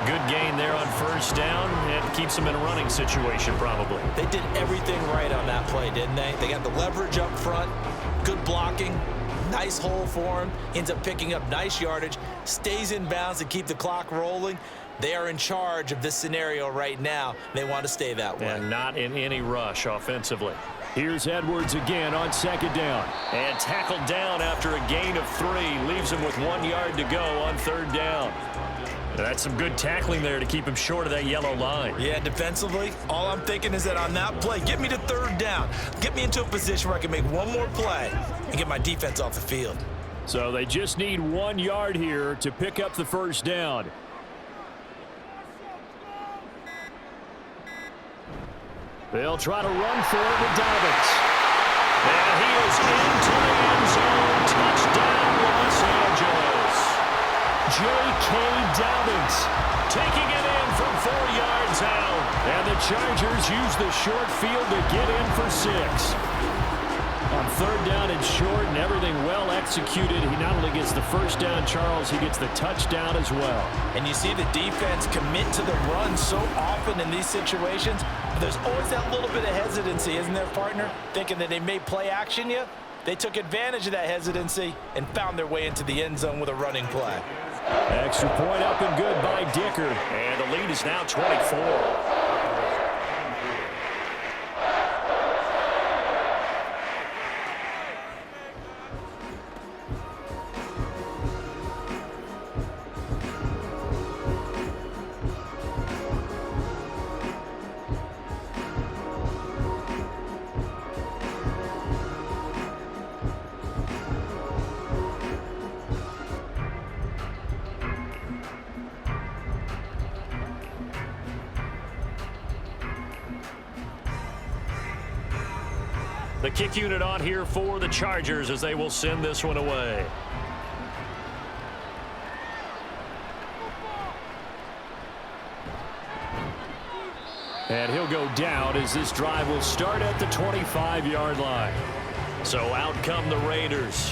Good gain there on 1st down, and keeps him in a running situation probably. They did everything right on that play, didn't they? They got the leverage up front, good blocking, nice hole for him, ends up picking up nice yardage, stays in bounds to keep the clock rolling. They are in charge of this scenario right now. They want to stay that way. And not in any rush offensively. Here's Edwards again on 2nd down. And tackled down after a gain of 3. Leaves him with 1 yard to go on 3rd down. That's some good tackling there to keep him short of that yellow line. Yeah, defensively, all I'm thinking is that on that play, get me to 3rd down. Get me into a position where I can make one more play and get my defense off the field. So they just need 1 yard here to pick up the first down. They'll try to run for it with Dobbins. And he is into the end zone. Touchdown, Los Angeles. J.K. Dobbins taking it in from 4 yards out. And the Chargers use the short field to get in for 6. On 3rd down and short and everything well executed, he not only gets the first down, Charles, he gets the touchdown as well. And you see the defense commit to the run so often in these situations. There's always that little bit of hesitancy, isn't there, partner? Thinking that they may play action you. They took advantage of that hesitancy and found their way into the end zone with a running play. Extra point up and good by Dicker. And the lead is now 24. The kick unit on here for the Chargers as they will send this one away. And he'll go down as this drive will start at the 25-yard line. So out come the Raiders.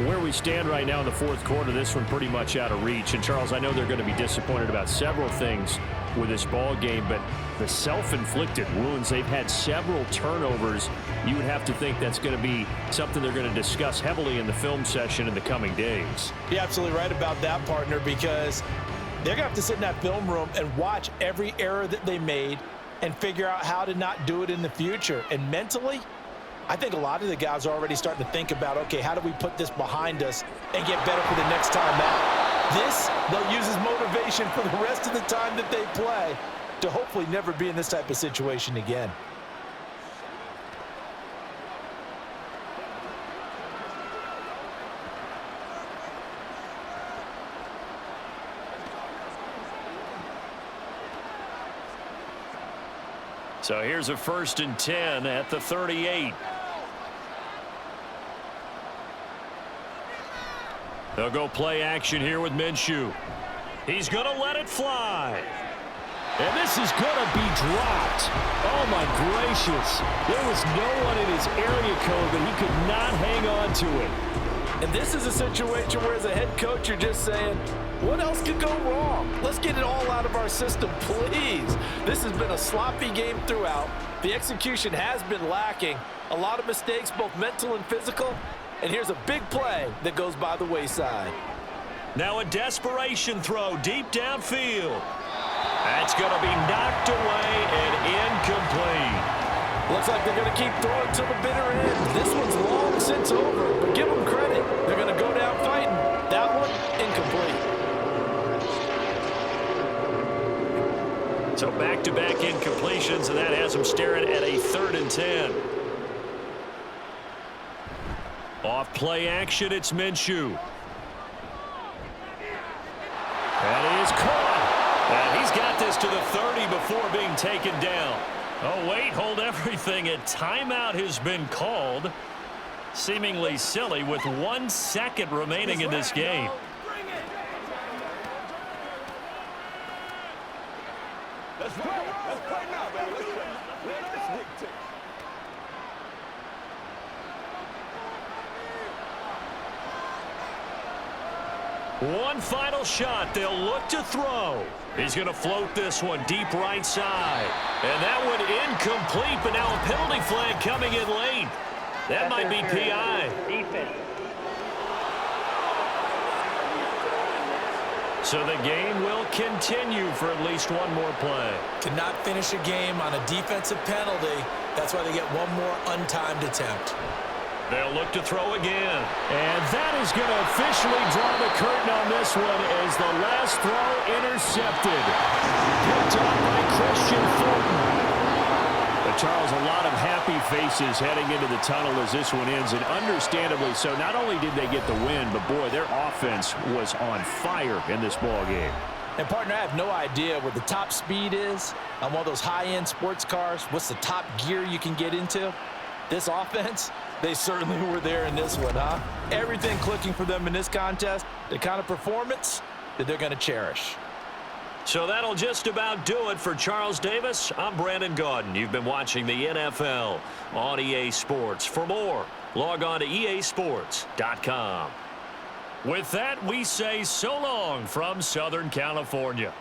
Where we stand right now in the 4th quarter, this one pretty much out of reach. And, Charles, I know they're going to be disappointed about several things with this ball game, but the self-inflicted wounds, they've had several turnovers. You would have to think that's going to be something they're going to discuss heavily in the film session in the coming days. You're absolutely right about that, partner, because they're going to have to sit in that film room and watch every error that they made and figure out how to not do it in the future. And mentally, I think a lot of the guys are already starting to think about, okay, how do we put this behind us and get better for the next time out? This, they'll use as motivation for the rest of the time that they play to hopefully never be in this type of situation again. So here's a 1st and 10 at the 38. They'll go play action here with Minshew. He's going to let it fly. And this is going to be dropped. Oh, my gracious. There was no one in his area code, but he could not hang on to it. And this is a situation where, as a head coach, you're just saying, what else could go wrong? Let's get it all out of our system, please. This has been a sloppy game throughout. The execution has been lacking. A lot of mistakes, both mental and physical. And here's a big play that goes by the wayside. Now a desperation throw deep downfield. That's going to be knocked away and incomplete. Looks like they're going to keep throwing to the bitter end. This one's long since over, but give them credit. They're going to go down fighting. That one, incomplete. So back-to-back incompletions, and that has him staring at a 3rd and 10. Off play action, it's Minshew. And he is caught. And he's got this to the 30 before being taken down. Oh, wait, hold everything. A timeout has been called. Seemingly silly with 1 second remaining in this game. Let's play now, man. Let's dictate. One final shot. They'll look to throw. He's going to float this one deep right side. And that one incomplete, but now a penalty flag coming in late. That might be PI. Defense. So the game will continue for at least one more play. Cannot finish a game on a defensive penalty. That's why they get one more untimed attempt. They'll look to throw again. And that is going to officially draw the curtain on this one as the last throw intercepted. Picked up by Christian Fulton. But Charles, a lot of happy faces heading into the tunnel as this one ends, and understandably so. Not only did they get the win, but boy, their offense was on fire in this ball game. And partner, I have no idea what the top speed is on one of those high-end sports cars. What's the top gear you can get into? This offense, they certainly were there in this one, huh? Everything clicking for them in this contest, the kind of performance that they're going to cherish. So that'll just about do it for Charles Davis. I'm Brandon Gaudin. You've been watching the NFL on EA Sports. For more, log on to easports.com. With that, we say so long from Southern California.